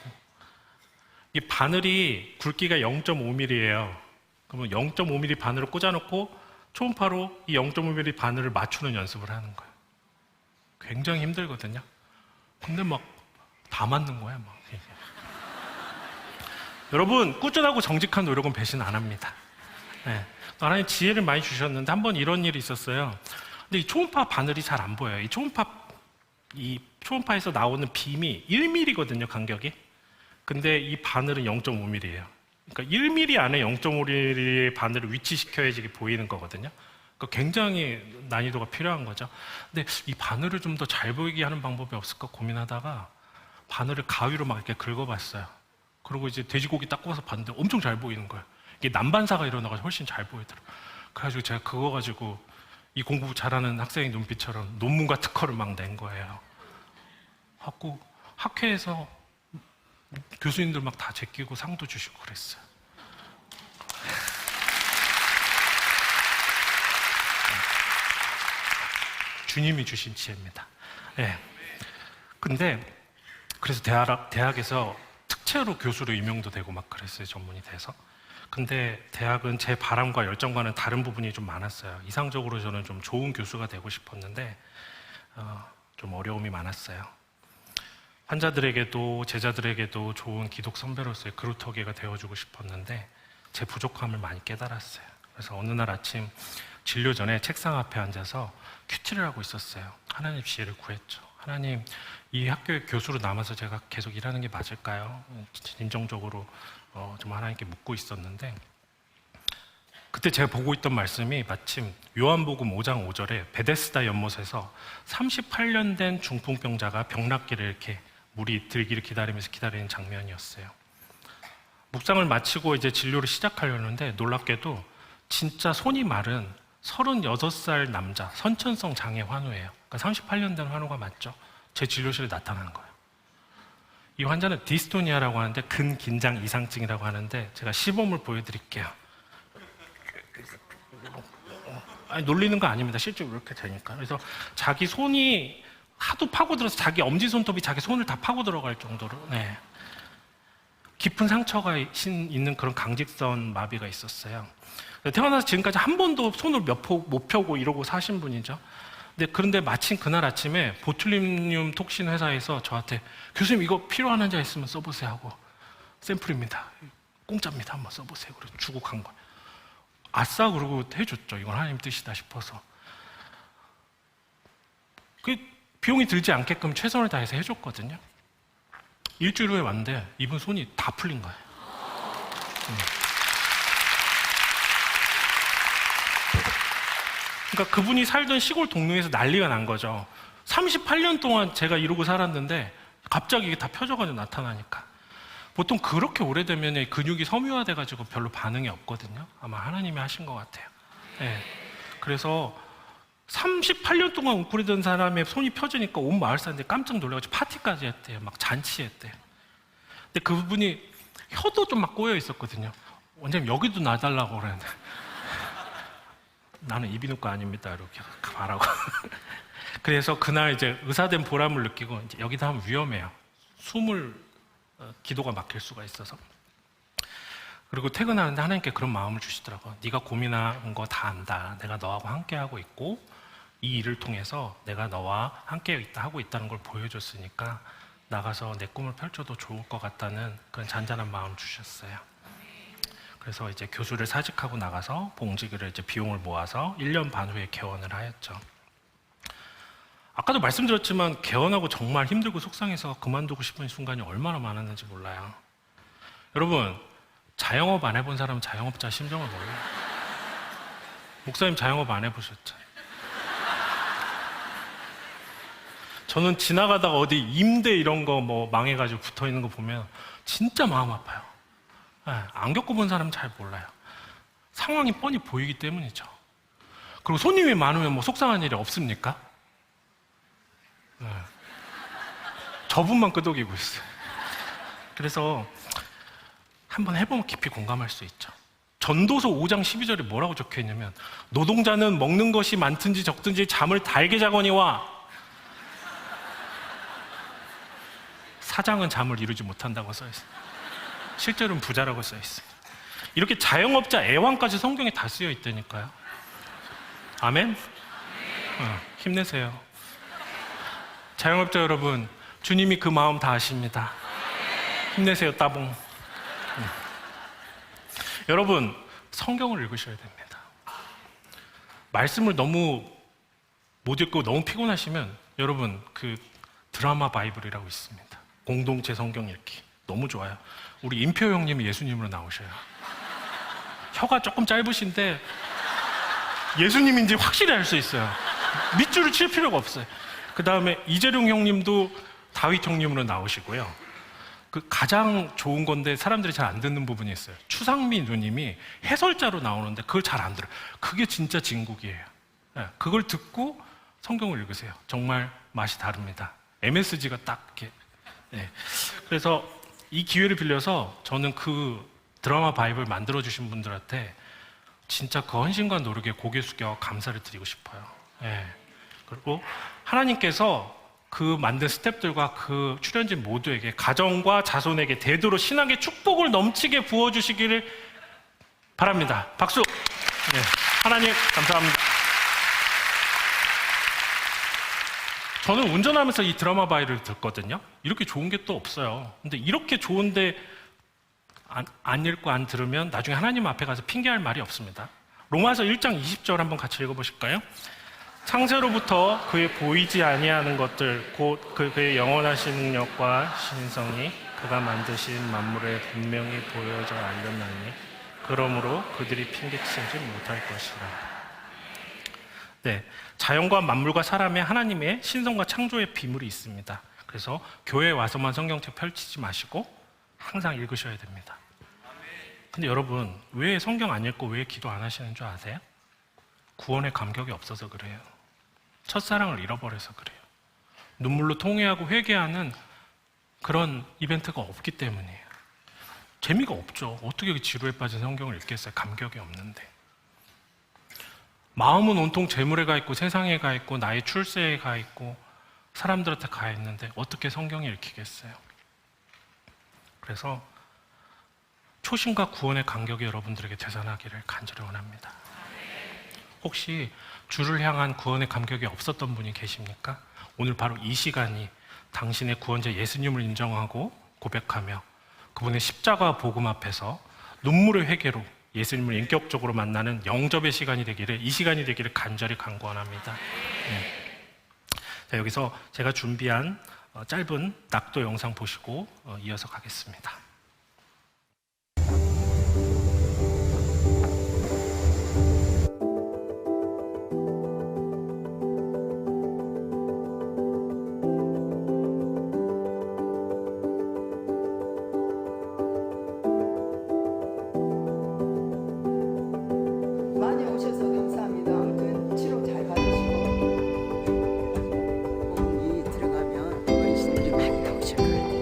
이 바늘이 굵기가 0.5mm예요. 그러면 0.5mm 바늘을 꽂아놓고 초음파로 이 0.5mm 바늘을 맞추는 연습을 하는 거예요. 굉장히 힘들거든요. 근데 막 다 맞는 거야, 막. 여러분, 꾸준하고 정직한 노력은 배신 안 합니다. 네. 하나님 지혜를 많이 주셨는데 한 번 이런 일이 있었어요. 근데 이 초음파 바늘이 잘 안 보여요. 이 초음파에서 나오는 빔이 1mm거든요, 간격이. 근데 이 바늘은 0.5mm예요. 그러니까 1mm 안에 0.5mm의 바늘을 위치시켜야지 이게 보이는 거거든요. 그러니까 굉장히 난이도가 필요한 거죠. 근데 이 바늘을 좀 더 잘 보이게 하는 방법이 없을까 고민하다가 바늘을 가위로 막 이렇게 긁어봤어요. 그리고 이제 돼지고기 딱 구워서 봤는데 엄청 잘 보이는 거예요. 이게 난반사가 일어나가지고 훨씬 잘 보이더라고요. 그래가지고 제가 그거 가지고 이 공부 잘하는 학생의 눈빛처럼 논문과 특허를 막 낸 거예요. 하고 학회에서 교수님들 막 다 제끼고 상도 주시고 그랬어요. 주님이 주신 지혜입니다. 네. 근데 그래서 대학에서 특채로 교수로 임용도 되고 막 그랬어요, 전문이 돼서. 근데 대학은 제 바람과 열정과는 다른 부분이 좀 많았어요. 이상적으로 저는 좀 좋은 교수가 되고 싶었는데 좀 어려움이 많았어요. 환자들에게도 제자들에게도 좋은 기독 선배로서의 그루터기가 되어주고 싶었는데 제 부족함을 많이 깨달았어요. 그래서 어느 날 아침 진료 전에 책상 앞에 앉아서 큐티를 하고 있었어요. 하나님 지혜를 구했죠. 하나님, 이 학교의 교수로 남아서 제가 계속 일하는 게 맞을까요? 진정적으로 좀 하나님께 묻고 있었는데 그때 제가 보고 있던 말씀이 마침 요한복음 5장 5절에 베데스다 연못에서 38년 된 중풍병자가 병낫기를 이렇게 물이 들기를 기다리면서 기다리는 장면이었어요. 묵상을 마치고 이제 진료를 시작하려는데 놀랍게도 진짜 손이 마른 36살 남자, 선천성 장애 환우예요. 그러니까 38년 된 환우가 맞죠? 제 진료실에 나타난 거예요. 이 환자는 디스토니아라고 하는데 근긴장 이상증이라고 하는데 제가 시범을 보여드릴게요. 아니, 놀리는 거 아닙니다. 실제로 이렇게 되니까. 그래서 자기 손이 하도 파고들어서 자기 엄지손톱이 자기 손을 다 파고 들어갈 정도로 깊은 상처가 있는 그런 강직선 마비가 있었어요. 태어나서 지금까지 한 번도 손을 못 펴고 이러고 사신 분이죠. 그런데 마침 그날 아침에 보툴리늄 톡신 회사에서 저한테 교수님 이거 필요한 환자 있으면 써보세요 하고 샘플입니다. 공짜입니다. 한번 써보세요. 그래서 주고 간 거예요. 아싸 그러고 해줬죠. 이건 하나님 뜻이다 싶어서. 그 비용이 들지 않게끔 최선을 다해서 해줬거든요. 일주일 후에 왔는데 이분 손이 다 풀린 거예요. 그러니까 그분이 살던 시골 동네에서 난리가 난 거죠. 38년 동안 제가 이러고 살았는데 갑자기 이게 다 펴져가지고 나타나니까. 보통 그렇게 오래되면 근육이 섬유화돼가지고 별로 반응이 없거든요. 아마 하나님이 하신 것 같아요. 네. 그래서 38년 동안 웅크리던 사람의 손이 펴지니까 온 마을 사람들이 깜짝 놀라가지고 파티까지 했대요. 막 잔치했대요. 근데 그분이 혀도 좀 막 꼬여 있었거든요. 원장님 여기도 놔달라고 그랬는데 나는 이비인후과 아닙니다. 이렇게 말하고. 그래서 그날 이제 의사된 보람을 느끼고 이제 여기다 하면 위험해요. 기도가 막힐 수가 있어서. 그리고 퇴근하는데 하나님께 그런 마음을 주시더라고요. 네가 고민한 거 다 안다. 내가 너하고 함께하고 있고 이 일을 통해서 내가 너와 함께 하고 있다는 걸 보여줬으니까 나가서 내 꿈을 펼쳐도 좋을 것 같다는 그런 잔잔한 마음을 주셨어요. 그래서 이제 교수를 사직하고 나가서 봉직을 이제 비용을 모아서 1년 반 후에 개원을 하였죠. 아까도 말씀드렸지만 개원하고 정말 힘들고 속상해서 그만두고 싶은 순간이 얼마나 많았는지 몰라요. 여러분, 자영업 안 해본 사람은 자영업자 심정을 몰라요. 목사님 자영업 안 해보셨죠? 저는 지나가다가 어디 임대 이런 거 뭐 망해가지고 붙어 있는 거 보면 진짜 마음 아파요. 안 겪어본 사람은 잘 몰라요. 상황이 뻔히 보이기 때문이죠. 그리고 손님이 많으면 뭐 속상한 일이 없습니까? 저분만 끄덕이고 있어요. 그래서 한번 해보면 깊이 공감할 수 있죠. 전도서 5장 12절에 뭐라고 적혀 있냐면 노동자는 먹는 것이 많든지 적든지 잠을 달게 자거니와 사장은 잠을 이루지 못한다고 써 있어요. 실제로는 부자라고 써 있어요. 이렇게 자영업자 애왕까지 성경에 다 쓰여 있다니까요. 아멘? 힘내세요. 자영업자 여러분, 주님이 그 마음 다 아십니다. 힘내세요, 따봉. 여러분, 성경을 읽으셔야 됩니다. 말씀을 너무 못 읽고 너무 피곤하시면 여러분 그 드라마 바이블이라고 있습니다. 공동체 성경 읽기 너무 좋아요. 우리 임표 형님이 예수님으로 나오셔요. 혀가 조금 짧으신데 예수님인지 확실히 알 수 있어요. 밑줄을 칠 필요가 없어요. 그 다음에 이재룡 형님도 다윗 형님으로 나오시고요. 그 가장 좋은 건데 사람들이 잘 안 듣는 부분이 있어요. 추상미 누님이 해설자로 나오는데 그걸 잘 안 들어요. 그게 진짜 진국이에요. 네, 그걸 듣고 성경을 읽으세요. 정말 맛이 다릅니다. MSG가 딱 이렇게. 네. 그래서 이 기회를 빌려서 저는 그 드라마 바이블 만들어주신 분들한테 진짜 그 헌신과 노력에 고개 숙여 감사를 드리고 싶어요. 네. 그리고 하나님께서 그 만든 스태프들과 그 출연진 모두에게 가정과 자손에게 대대로 신학의 축복을 넘치게 부어주시기를 바랍니다. 박수! 네. 하나님 감사합니다. 저는 운전하면서 이 드라마 바이를 듣거든요. 이렇게 좋은 게 또 없어요. 근데 이렇게 좋은데 안 읽고 안 들으면 나중에 하나님 앞에 가서 핑계할 말이 없습니다. 로마서 1장 20절 한번 같이 읽어보실까요? 창세로부터 그의 보이지 아니하는 것들 곧 그의 영원하신 능력과 신성이 그가 만드신 만물에 분명히 보여져 알렸나니 그러므로 그들이 핑계치지 못할 것이라. 네, 자연과 만물과 사람의 하나님의 신성과 창조의 비밀이 있습니다. 그래서 교회에 와서만 성경책 펼치지 마시고 항상 읽으셔야 됩니다. 근데 여러분, 왜 성경 안 읽고 왜 기도 안 하시는 줄 아세요? 구원의 감격이 없어서 그래요. 첫사랑을 잃어버려서 그래요. 눈물로 통회하고 회개하는 그런 이벤트가 없기 때문이에요. 재미가 없죠. 어떻게 지루에 빠진 성경을 읽겠어요? 감격이 없는데. 마음은 온통 재물에 가 있고 세상에 가 있고 나의 출세에 가 있고 사람들한테 가 있는데 어떻게 성경이 읽히겠어요? 그래서 초심과 구원의 간격이 여러분들에게 되살아나기를 간절히 원합니다. 혹시 주를 향한 구원의 감격이 없었던 분이 계십니까? 오늘 바로 이 시간이 당신의 구원자 예수님을 인정하고 고백하며 그분의 십자가 복음 앞에서 눈물의 회개로 예수님을 인격적으로 만나는 영접의 시간이 되기를, 이 시간이 되기를 간절히 간구합니다. 네. 자, 여기서 제가 준비한 짧은 낙도 영상 보시고 이어서 가겠습니다. 많이 오셔서 감사합니다. 아무튼 치료 잘 받으시고. 거기 들어가면 어르신들이 많이 나오실 것 같아요.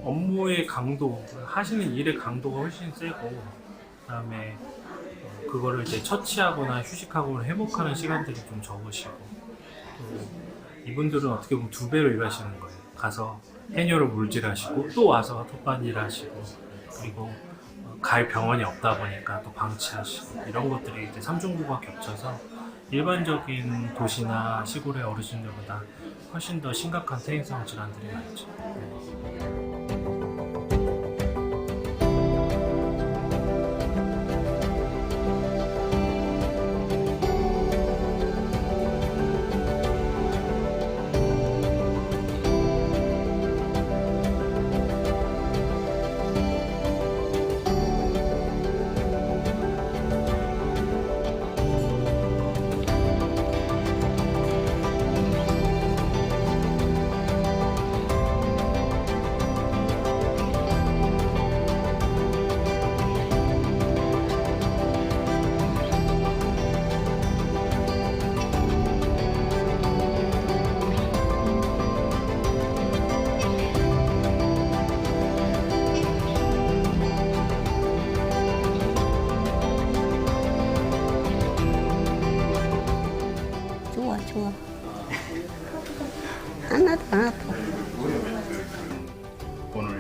업무의 강도, 하시는 일의 강도가 훨씬 세고, 그다음에 그거를 이제 처치하거나 휴식하거나 회복하는 시간들이 좀 적으시고, 또 이분들은 어떻게 보면 2배로 일하시는 거예요. 가서 해녀로 물질하시고 또 와서 톱반 일하시고, 그리고 갈 병원이 없다 보니까 또 방치하시고, 이런 것들이 이제 삼중부가 겹쳐서 일반적인 도시나 시골의 어르신들보다 훨씬 더 심각한 퇴행성 질환들이 많죠.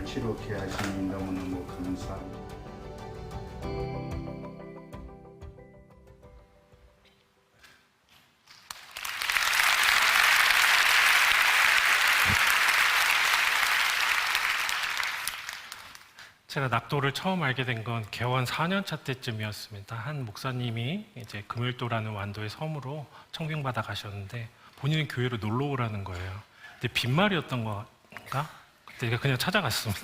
치료케 하시니 너무너무 감사합니다. 제가 낙도를 처음 알게 된 건 개원 4년차 때쯤이었습니다. 한 목사님이 이제 금일도라는 완도의 섬으로 청빙받아 가셨는데 본인은 교회로 놀러 오라는 거예요. 근데 빈말이었던 건가? 그때 제가 그냥 찾아갔습니다.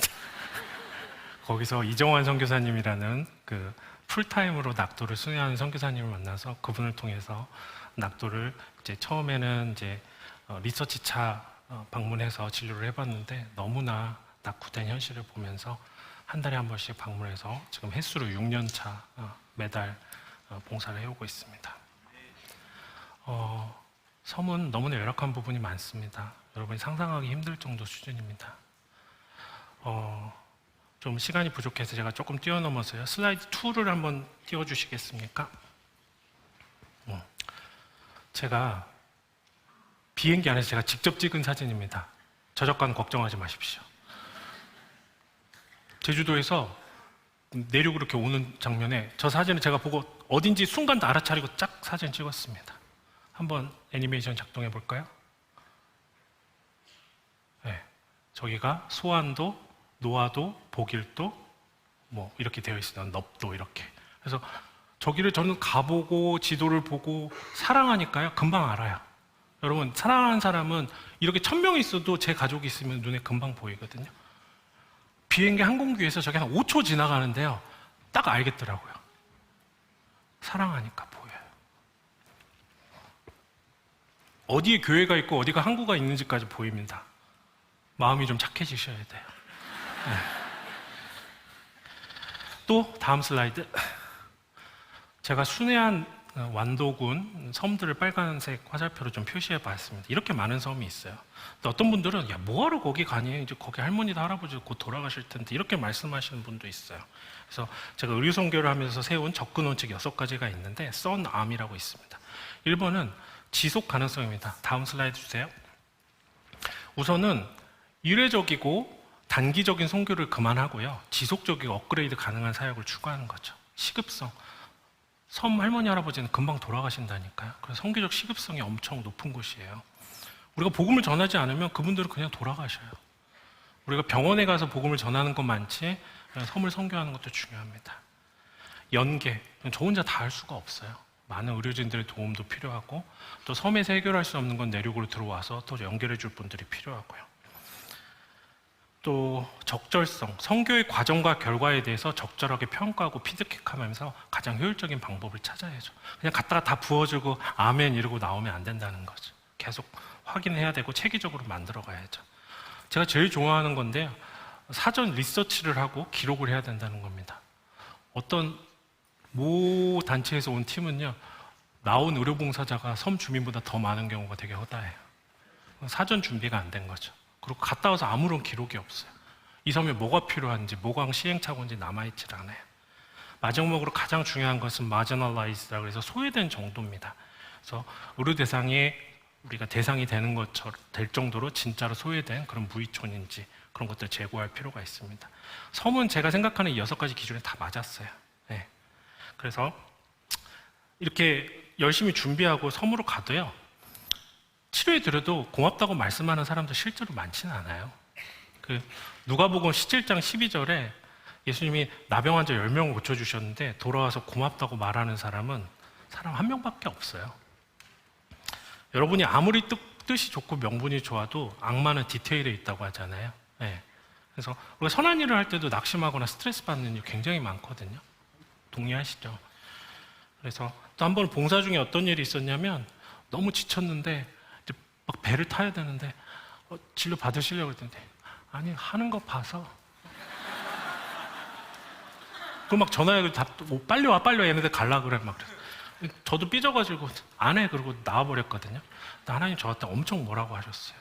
거기서 이정환 선교사님이라는 그 풀타임으로 낙도를 순회하는 선교사님을 만나서 그분을 통해서 낙도를 이제 처음에는 이제 리서치차 방문해서 진료를 해봤는데 너무나 낙후된 현실을 보면서 한 달에 한 번씩 방문해서 지금 횟수로 6년차 매달 봉사를 해오고 있습니다. 섬은 너무나 열악한 부분이 많습니다. 여러분이 상상하기 힘들 정도 수준입니다. 좀 시간이 부족해서 제가 조금 뛰어넘어서요. 슬라이드 2를 한번 띄워주시겠습니까? 제가 비행기 안에서 제가 직접 찍은 사진입니다. 저작권 걱정하지 마십시오. 제주도에서 내륙으로 이렇게 오는 장면에 저 사진을 제가 보고 어딘지 순간 다 알아차리고 짝 사진 찍었습니다. 한번 애니메이션 작동해 볼까요? 네, 저기가 소안도, 노아도, 복일도 뭐 이렇게 되어 있어요. 넙도 이렇게. 그래서 저기를 저는 가보고 지도를 보고 사랑하니까요. 금방 알아요. 여러분 사랑하는 사람은 이렇게 1000명이 있어도 제 가족이 있으면 눈에 금방 보이거든요. 비행기 항공기에서 저게 한 5초 지나가는데요. 딱 알겠더라고요. 사랑하니까 보여요. 어디에 교회가 있고 어디가 항구가 있는지까지 보입니다. 마음이 좀 착해지셔야 돼요. 네. 또 다음 슬라이드. 제가 순회한 완도군 섬들을 빨간색 화살표로 좀 표시해 봤습니다. 이렇게 많은 섬이 있어요. 근데 어떤 분들은 야 뭐하러 거기 가니? 이제 거기 할머니도 할아버지도 곧 돌아가실 텐데 이렇게 말씀하시는 분도 있어요. 그래서 제가 의료선교를 하면서 세운 접근 원칙 6가지가 있는데 썬암이라고 있습니다. 1번은 지속 가능성입니다. 다음 슬라이드 주세요. 우선은 일회적이고 단기적인 선교를 그만하고요. 지속적이고 업그레이드 가능한 사역을 추구하는 거죠. 시급성. 섬 할머니 할아버지는 금방 돌아가신다니까요. 그래서 선교적 시급성이 엄청 높은 곳이에요. 우리가 복음을 전하지 않으면 그분들은 그냥 돌아가셔요. 우리가 병원에 가서 복음을 전하는 것만치 섬을 선교하는 것도 중요합니다. 연계, 저 혼자 다 할 수가 없어요. 많은 의료진들의 도움도 필요하고 또 섬에서 해결할 수 없는 건 내륙으로 들어와서 또 연결해 줄 분들이 필요하고요. 또 적절성, 선교의 과정과 결과에 대해서 적절하게 평가하고 피드백하면서 가장 효율적인 방법을 찾아야죠. 그냥 갖다가 다 부어주고 아멘 이러고 나오면 안 된다는 거죠. 계속 확인해야 되고 체계적으로 만들어 가야죠. 제가 제일 좋아하는 건데요. 사전 리서치를 하고 기록을 해야 된다는 겁니다. 어떤 모 단체에서 온 팀은요. 나온 의료봉사자가 섬 주민보다 더 많은 경우가 되게 허다해요. 사전 준비가 안 된 거죠. 그리고 갔다 와서 아무런 기록이 없어요. 이 섬에 뭐가 필요한지, 뭐가 시행착오인지 남아있질 않아요. 마지막으로 가장 중요한 것은 marginalized라고 해서 소외된 정도입니다. 그래서 의료 대상에 우리가 대상이 되는 것처럼 될 정도로 진짜로 소외된 그런 무의촌인지 그런 것들 제고할 필요가 있습니다. 섬은 제가 생각하는 이 6가지 기준에 다 맞았어요. 네. 그래서 이렇게 열심히 준비하고 섬으로 가도요. 치료해 드려도 고맙다고 말씀하는 사람도 실제로 많지는 않아요. 누가복음 17장 12절에 예수님이 나병 환자 10명을 고쳐주셨는데 돌아와서 고맙다고 말하는 사람은 사람 한 명밖에 없어요. 여러분이 아무리 뜻이 좋고 명분이 좋아도 악마는 디테일에 있다고 하잖아요. 네. 그래서 우리가 선한 일을 할 때도 낙심하거나 스트레스 받는 일 굉장히 많거든요. 동의하시죠? 그래서 또 한 번 봉사 중에 어떤 일이 있었냐면 너무 지쳤는데 이제 막 배를 타야 되는데 진료 받으시려고 했는데 아니 하는 거 봐서 그럼 막 전화해 다 빨리 와 얘네들 갈라 그래 막 그래서 저도 삐져가지고 안 해 그러고 나와버렸거든요. 근데 하나님 저한테 엄청 뭐라고 하셨어요.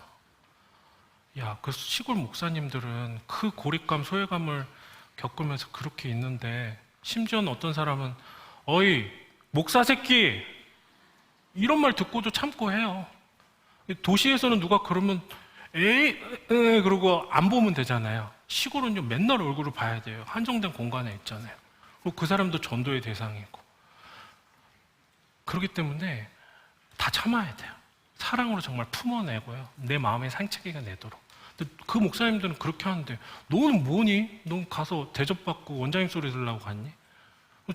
야, 그 시골 목사님들은 그 고립감, 소외감을 겪으면서 그렇게 있는데 심지어는 어떤 사람은 어이 목사 새끼 이런 말 듣고도 참고 해요. 도시에서는 누가 그러면 에이 그러고 안 보면 되잖아요. 시골은요 맨날 얼굴을 봐야 돼요. 한정된 공간에 있잖아요. 그리고 그 사람도 전도의 대상이고. 그렇기 때문에 다 참아야 돼요. 사랑으로 정말 품어내고요. 내 마음의 상처기가 내도록. 근데 그 목사님들은 그렇게 하는데 너는 뭐니? 넌 가서 대접받고 원장님 소리 들으려고 갔니?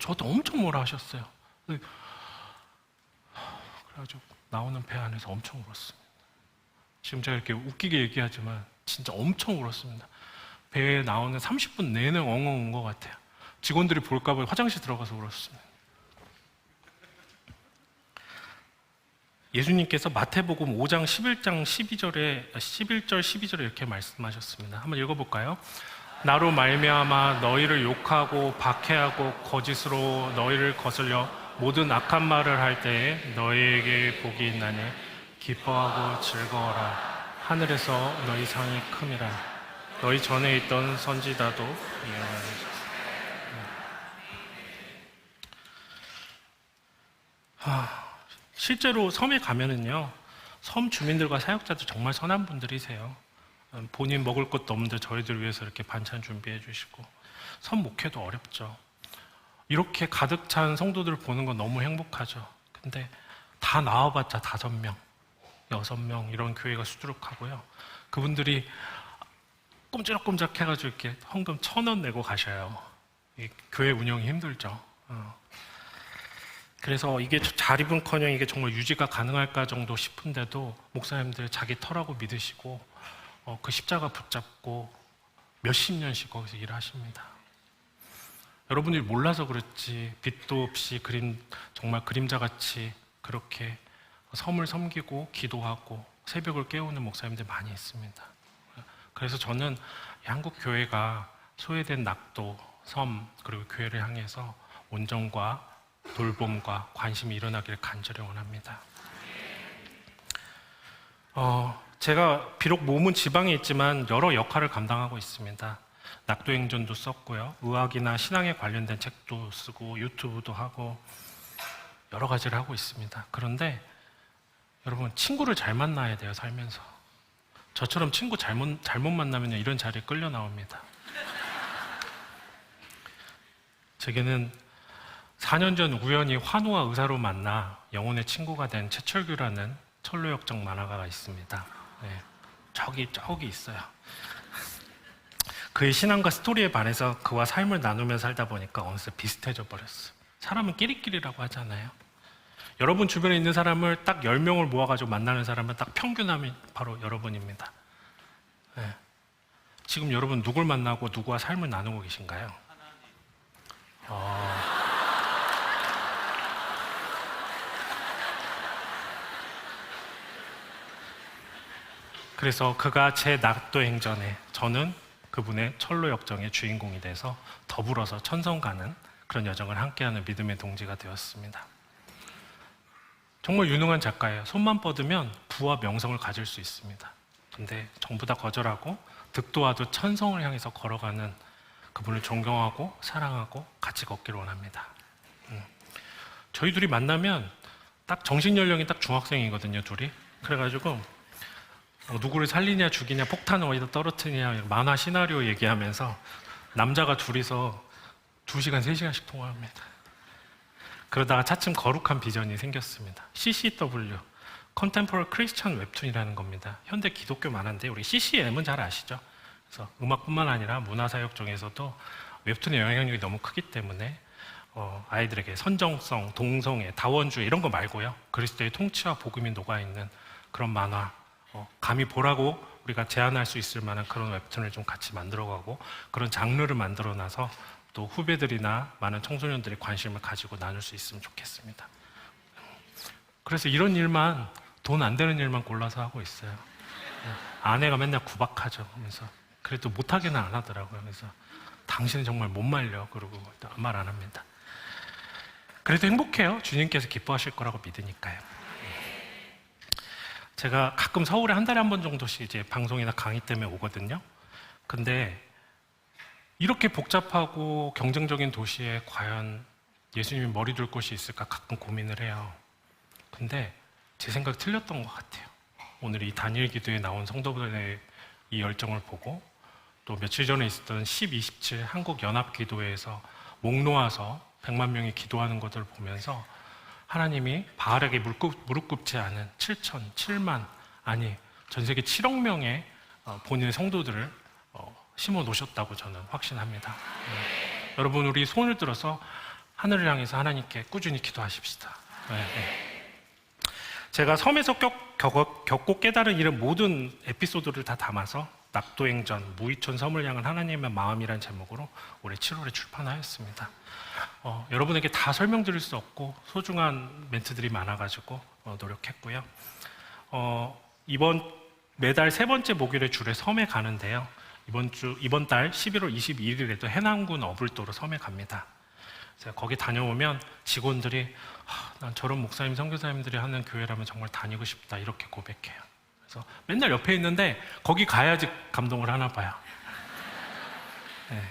저한테 엄청 뭐라 하셨어요. 그래가지고 나오는 배 안에서 엄청 울었습니다. 지금 제가 이렇게 웃기게 얘기하지만 진짜 엄청 울었습니다. 배에 나오는 30분 내내 엉엉 운 것 같아요. 직원들이 볼까 봐 화장실 들어가서 울었습니다. 예수님께서 마태복음 5장 11장 12절에 11절 12절에 이렇게 말씀하셨습니다. 한번 읽어볼까요? 나로 말미암아 너희를 욕하고 박해하고 거짓으로 너희를 거슬려 모든 악한 말을 할 때에 너희에게 복이 있나니 기뻐하고 즐거워라. 하늘에서 너희 상이 큼이라. 너희 전에 있던 선지자도 예언하셨습니다. 실제로 섬에 가면은요, 섬 주민들과 사역자들 정말 선한 분들이세요. 본인 먹을 것도 없는데 저희들 위해서 이렇게 반찬 준비해 주시고. 섬 목회도 어렵죠. 이렇게 가득 찬 성도들을 보는 건 너무 행복하죠. 근데 다 나와봤자 5명, 6명 이런 교회가 수두룩하고요. 그분들이 꼼지락꼼지락 해가지고 이렇게 헌금 1,000원 내고 가셔요. 이 교회 운영이 힘들죠. 그래서 이게 자립은커녕 이게 정말 유지가 가능할까 정도 싶은데도 목사님들 자기 터라고 믿으시고 그 십자가 붙잡고 몇십 년씩 거기서 일하십니다. 여러분들이 몰라서 그렇지 빛도 없이 정말 그림자같이 그렇게 섬을 섬기고 기도하고 새벽을 깨우는 목사님들 많이 있습니다. 그래서 저는 한국 교회가 소외된 낙도, 섬 그리고 교회를 향해서 온정과 돌봄과 관심이 일어나기를 간절히 원합니다. 제가 비록 몸은 지방에 있지만 여러 역할을 감당하고 있습니다. 낙도행전도 썼고요. 의학이나 신앙에 관련된 책도 쓰고 유튜브도 하고 여러 가지를 하고 있습니다. 그런데 여러분 친구를 잘 만나야 돼요. 살면서. 저처럼 친구 잘못 만나면 이런 자리에 끌려 나옵니다. 제게는 4년 전 우연히 환우와 의사로 만나 영혼의 친구가 된 최철규라는 철로역정 만화가가 있습니다. 네, 저기 있어요. 그의 신앙과 스토리에 반해서 그와 삶을 나누며 살다 보니까 어느새 비슷해져 버렸어요. 사람은 끼리끼리라고 하잖아요. 여러분 주변에 있는 사람을 딱 10명을 모아가지고 만나는 사람은 딱 평균하면 바로 여러분입니다. 네. 지금 여러분 누굴 만나고 누구와 삶을 나누고 계신가요? 그래서 그가 제 낙도 행전에 저는 그분의 철로 역정의 주인공이 돼서 더불어서 천성 가는 그런 여정을 함께하는 믿음의 동지가 되었습니다. 정말 유능한 작가예요. 손만 뻗으면 부와 명성을 가질 수 있습니다. 근데 전부 다 거절하고 득도와도 천성을 향해서 걸어가는 그분을 존경하고 사랑하고 같이 걷기를 원합니다. 저희 둘이 만나면 딱 정신 연령이 딱 중학생이거든요, 둘이. 그래가지고 누구를 살리냐 죽이냐 폭탄을 어디다 떨어뜨리냐 만화 시나리오 얘기하면서 남자가 둘이서 2시간, 3시간씩 통화합니다. 그러다가 차츰 거룩한 비전이 생겼습니다. CCW, Contemporary Christian Webtoon이라는 겁니다. 현대 기독교 만화인데 우리 CCM은 잘 아시죠? 그래서 음악뿐만 아니라 문화사역 중에서도 웹툰의 영향력이 너무 크기 때문에 아이들에게 선정성, 동성애, 다원주의 이런 거 말고요. 그리스도의 통치와 복음이 녹아있는 그런 만화 감히 보라고 우리가 제안할 수 있을 만한 그런 웹툰을 좀 같이 만들어가고 그런 장르를 만들어놔서 또 후배들이나 많은 청소년들이 관심을 가지고 나눌 수 있으면 좋겠습니다. 그래서 이런 일만 돈 안 되는 일만 골라서 하고 있어요. 아내가 맨날 구박하죠. 그래서 그래도 못하게는 안 하더라고요. 그래서 당신은 정말 못 말려. 그러고 말 안 합니다. 그래도 행복해요. 주님께서 기뻐하실 거라고 믿으니까요. 제가 가끔 서울에 한 달에 한 번 정도씩 이제 방송이나 강의 때문에 오거든요. 근데 이렇게 복잡하고 경쟁적인 도시에 과연 예수님이 머리 둘 곳이 있을까 가끔 고민을 해요. 근데 제 생각 틀렸던 것 같아요. 오늘 이 단일 기도에 나온 성도들의 이 열정을 보고 또 며칠 전에 있었던 10.27 한국연합기도회에서 목 놓아서 100만 명이 기도하는 것들을 보면서 하나님이 바알에게 무릎 꿇지 않은 7만 아니 전 세계 7억 명의 본인의 성도들을 심어 놓으셨다고 저는 확신합니다. 여러분 우리 손을 들어서 하늘을 향해서 하나님께 꾸준히 기도하십시다. 제가 섬에서 겪고 깨달은 이런 모든 에피소드를 다 담아서 낙도행전, 무이촌 섬을 향한 하나님의 마음이라는 제목으로 올해 7월에 출판하였습니다. 여러분에게 다 설명드릴 수 없고 소중한 멘트들이 많아가지고 노력했고요. 매달 세 번째 목요일에 주례 섬에 가는데요. 이번 달 11월 22일에도 해남군 어불도로 섬에 갑니다. 제가 거기 다녀오면 직원들이 난 저런 목사님, 선교사님들이 하는 교회라면 정말 다니고 싶다 이렇게 고백해요. 그래서 맨날 옆에 있는데 거기 가야지 감동을 하나 봐요. 네.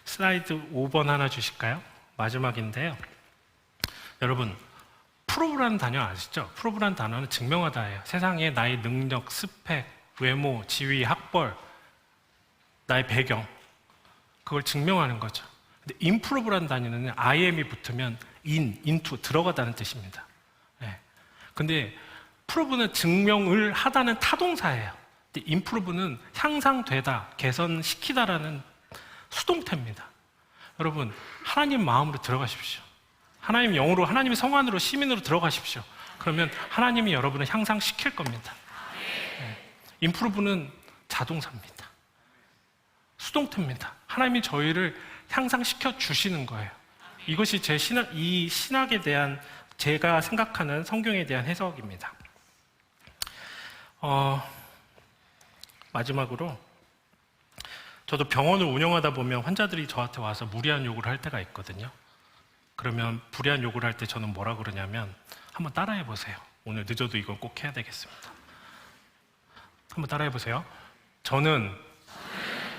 슬라이드 5번 하나 주실까요? 마지막인데요. 여러분 프로브라는 단어 아시죠? 프로브라는 단어는 증명하다예요. 세상에 나의 능력, 스펙, 외모, 지위, 학벌, 나의 배경 그걸 증명하는 거죠. 근데 improve라는 단어는 IM이 붙으면 into 들어가다는 뜻입니다. 네. 근데 prove는 증명을 하다는 타동사예요. 근데 improve는 향상되다, 개선시키다라는 수동태입니다. 여러분 하나님 마음으로 들어가십시오. 하나님 영으로, 하나님의 성 안으로, 시민으로 들어가십시오. 그러면 하나님이 여러분을 향상시킬 겁니다. 네. improve는 자동사입니다. 수동태입니다. 하나님이 저희를 향상시켜 주시는 거예요. 이것이 이 신학에 대한 제가 생각하는 성경에 대한 해석입니다. 마지막으로 저도 병원을 운영하다 보면 환자들이 저한테 와서 무리한 요구를 할 때가 있거든요. 그러면 불리한 요구를 할 때 저는 뭐라 그러냐면 한번 따라해 보세요. 오늘 늦어도 이건 꼭 해야 되겠습니다. 한번 따라해 보세요. 저는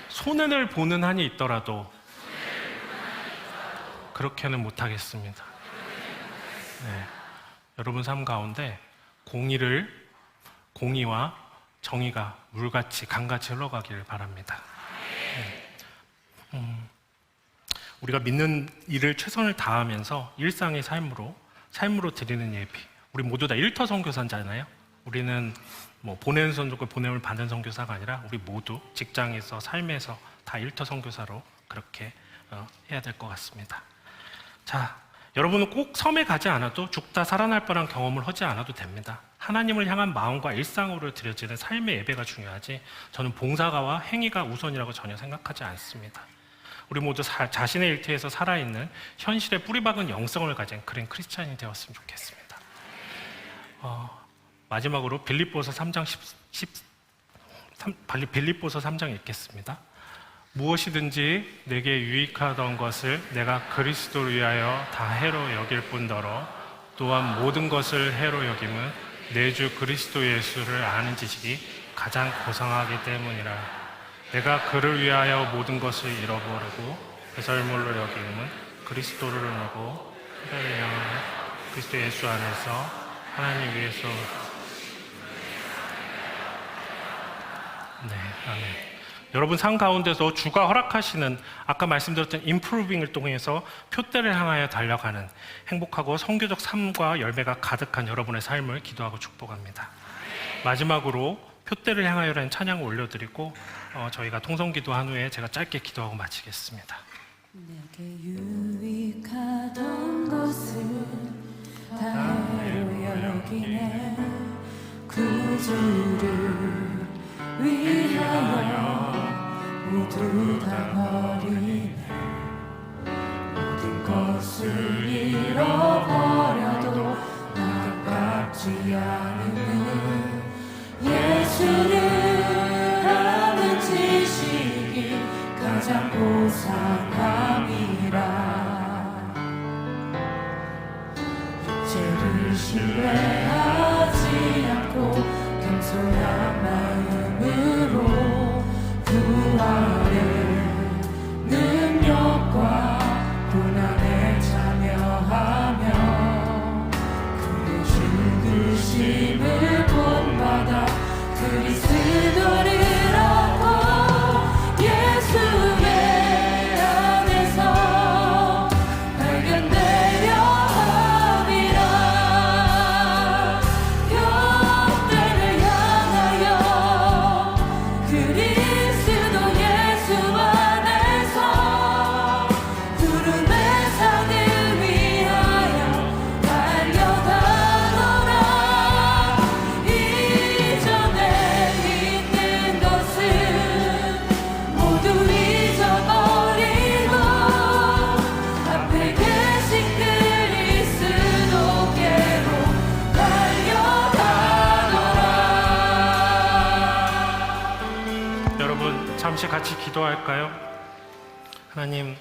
손해를 보는 한이 있더라도 그렇게는 못하겠습니다. 네. 여러분 삶 가운데 공의와 정의가 물같이 강같이 흘러가기를 바랍니다. 네. 우리가 믿는 일을 최선을 다하면서 일상의 삶으로 드리는 예비. 우리 모두 다 일터 선교사잖아요. 우리는 뭐 보내는 선교고 보냄을 받는 선교사가 아니라 우리 모두 직장에서 삶에서 다 일터 선교사로 그렇게 해야 될 것 같습니다. 자, 여러분은 꼭 섬에 가지 않아도 죽다 살아날 뻔한 경험을 하지 않아도 됩니다. 하나님을 향한 마음과 일상으로 드려지는 삶의 예배가 중요하지 저는 봉사가와 행위가 우선이라고 전혀 생각하지 않습니다. 우리 모두 자신의 일터에서 살아있는 현실에 뿌리박은 영성을 가진 그런 크리스찬이 되었으면 좋겠습니다. 마지막으로 빌립보서 3장 읽겠습니다. 무엇이든지 내게 유익하던 것을 내가 그리스도를 위하여 다 해로 여길 뿐더러 또한 모든 것을 해로 여김은 내 주 그리스도 예수를 아는 지식이 가장 고상하기 때문이라. 내가 그를 위하여 모든 것을 잃어버리고 배설물로 여김은 그리스도를 누고 그를 향하여 그리스도 예수 안에서 하나님 위해서 아멘. 여러분 삶 가운데서 주가 허락하시는 아까 말씀드렸던 임프루빙을 통해서 표대를 향하여 달려가는 행복하고 성교적 삶과 열매가 가득한 여러분의 삶을 기도하고 축복합니다. 마지막으로 표대를 향하여라는 찬양을 올려드리고 저희가 통성기도한 후에 제가 짧게 기도하고 마치겠습니다. 내게 유익하던 것을 다해로 여기네 구주를 위하여 모두 다 버리네 모든 것을 잃어버려도 나깝지 않으면 예수를 아는 지식이 가장 고상함이라 육체를 신뢰하지 않고 겸손한 마음으로 그 아래 능력과 고난에 참여하며 그의 죽으심을 본받아 그리스도를 얻고 동시에 같이 기도할까요? 하나님,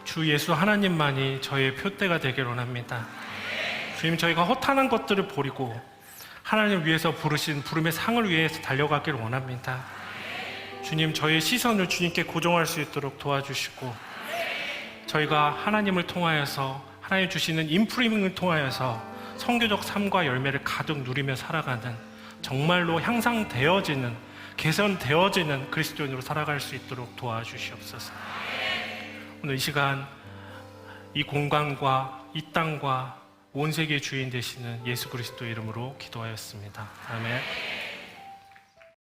주 예수 하나님만이 저희의 표대가 되길 원합니다. 주님, 저희가 허탄한 것들을 버리고 하나님 위해서 부르신 부름의 상을 위해서 달려가길 원합니다. 주님, 저희의 시선을 주님께 고정할 수 있도록 도와주시고, 저희가 하나님을 통하여서, 하나님 주시는 인프리밍을 통하여서 선교적 삶과 열매를 가득 누리며 살아가는, 정말로 향상되어지는, 개선되어지는 그리스도인으로 살아갈 수 있도록 도와주시옵소서. 오늘 이 시간 이 공간과 이 땅과 온 세계의 주인 되시는 예수 그리스도 이름으로 기도하였습니다. 아멘.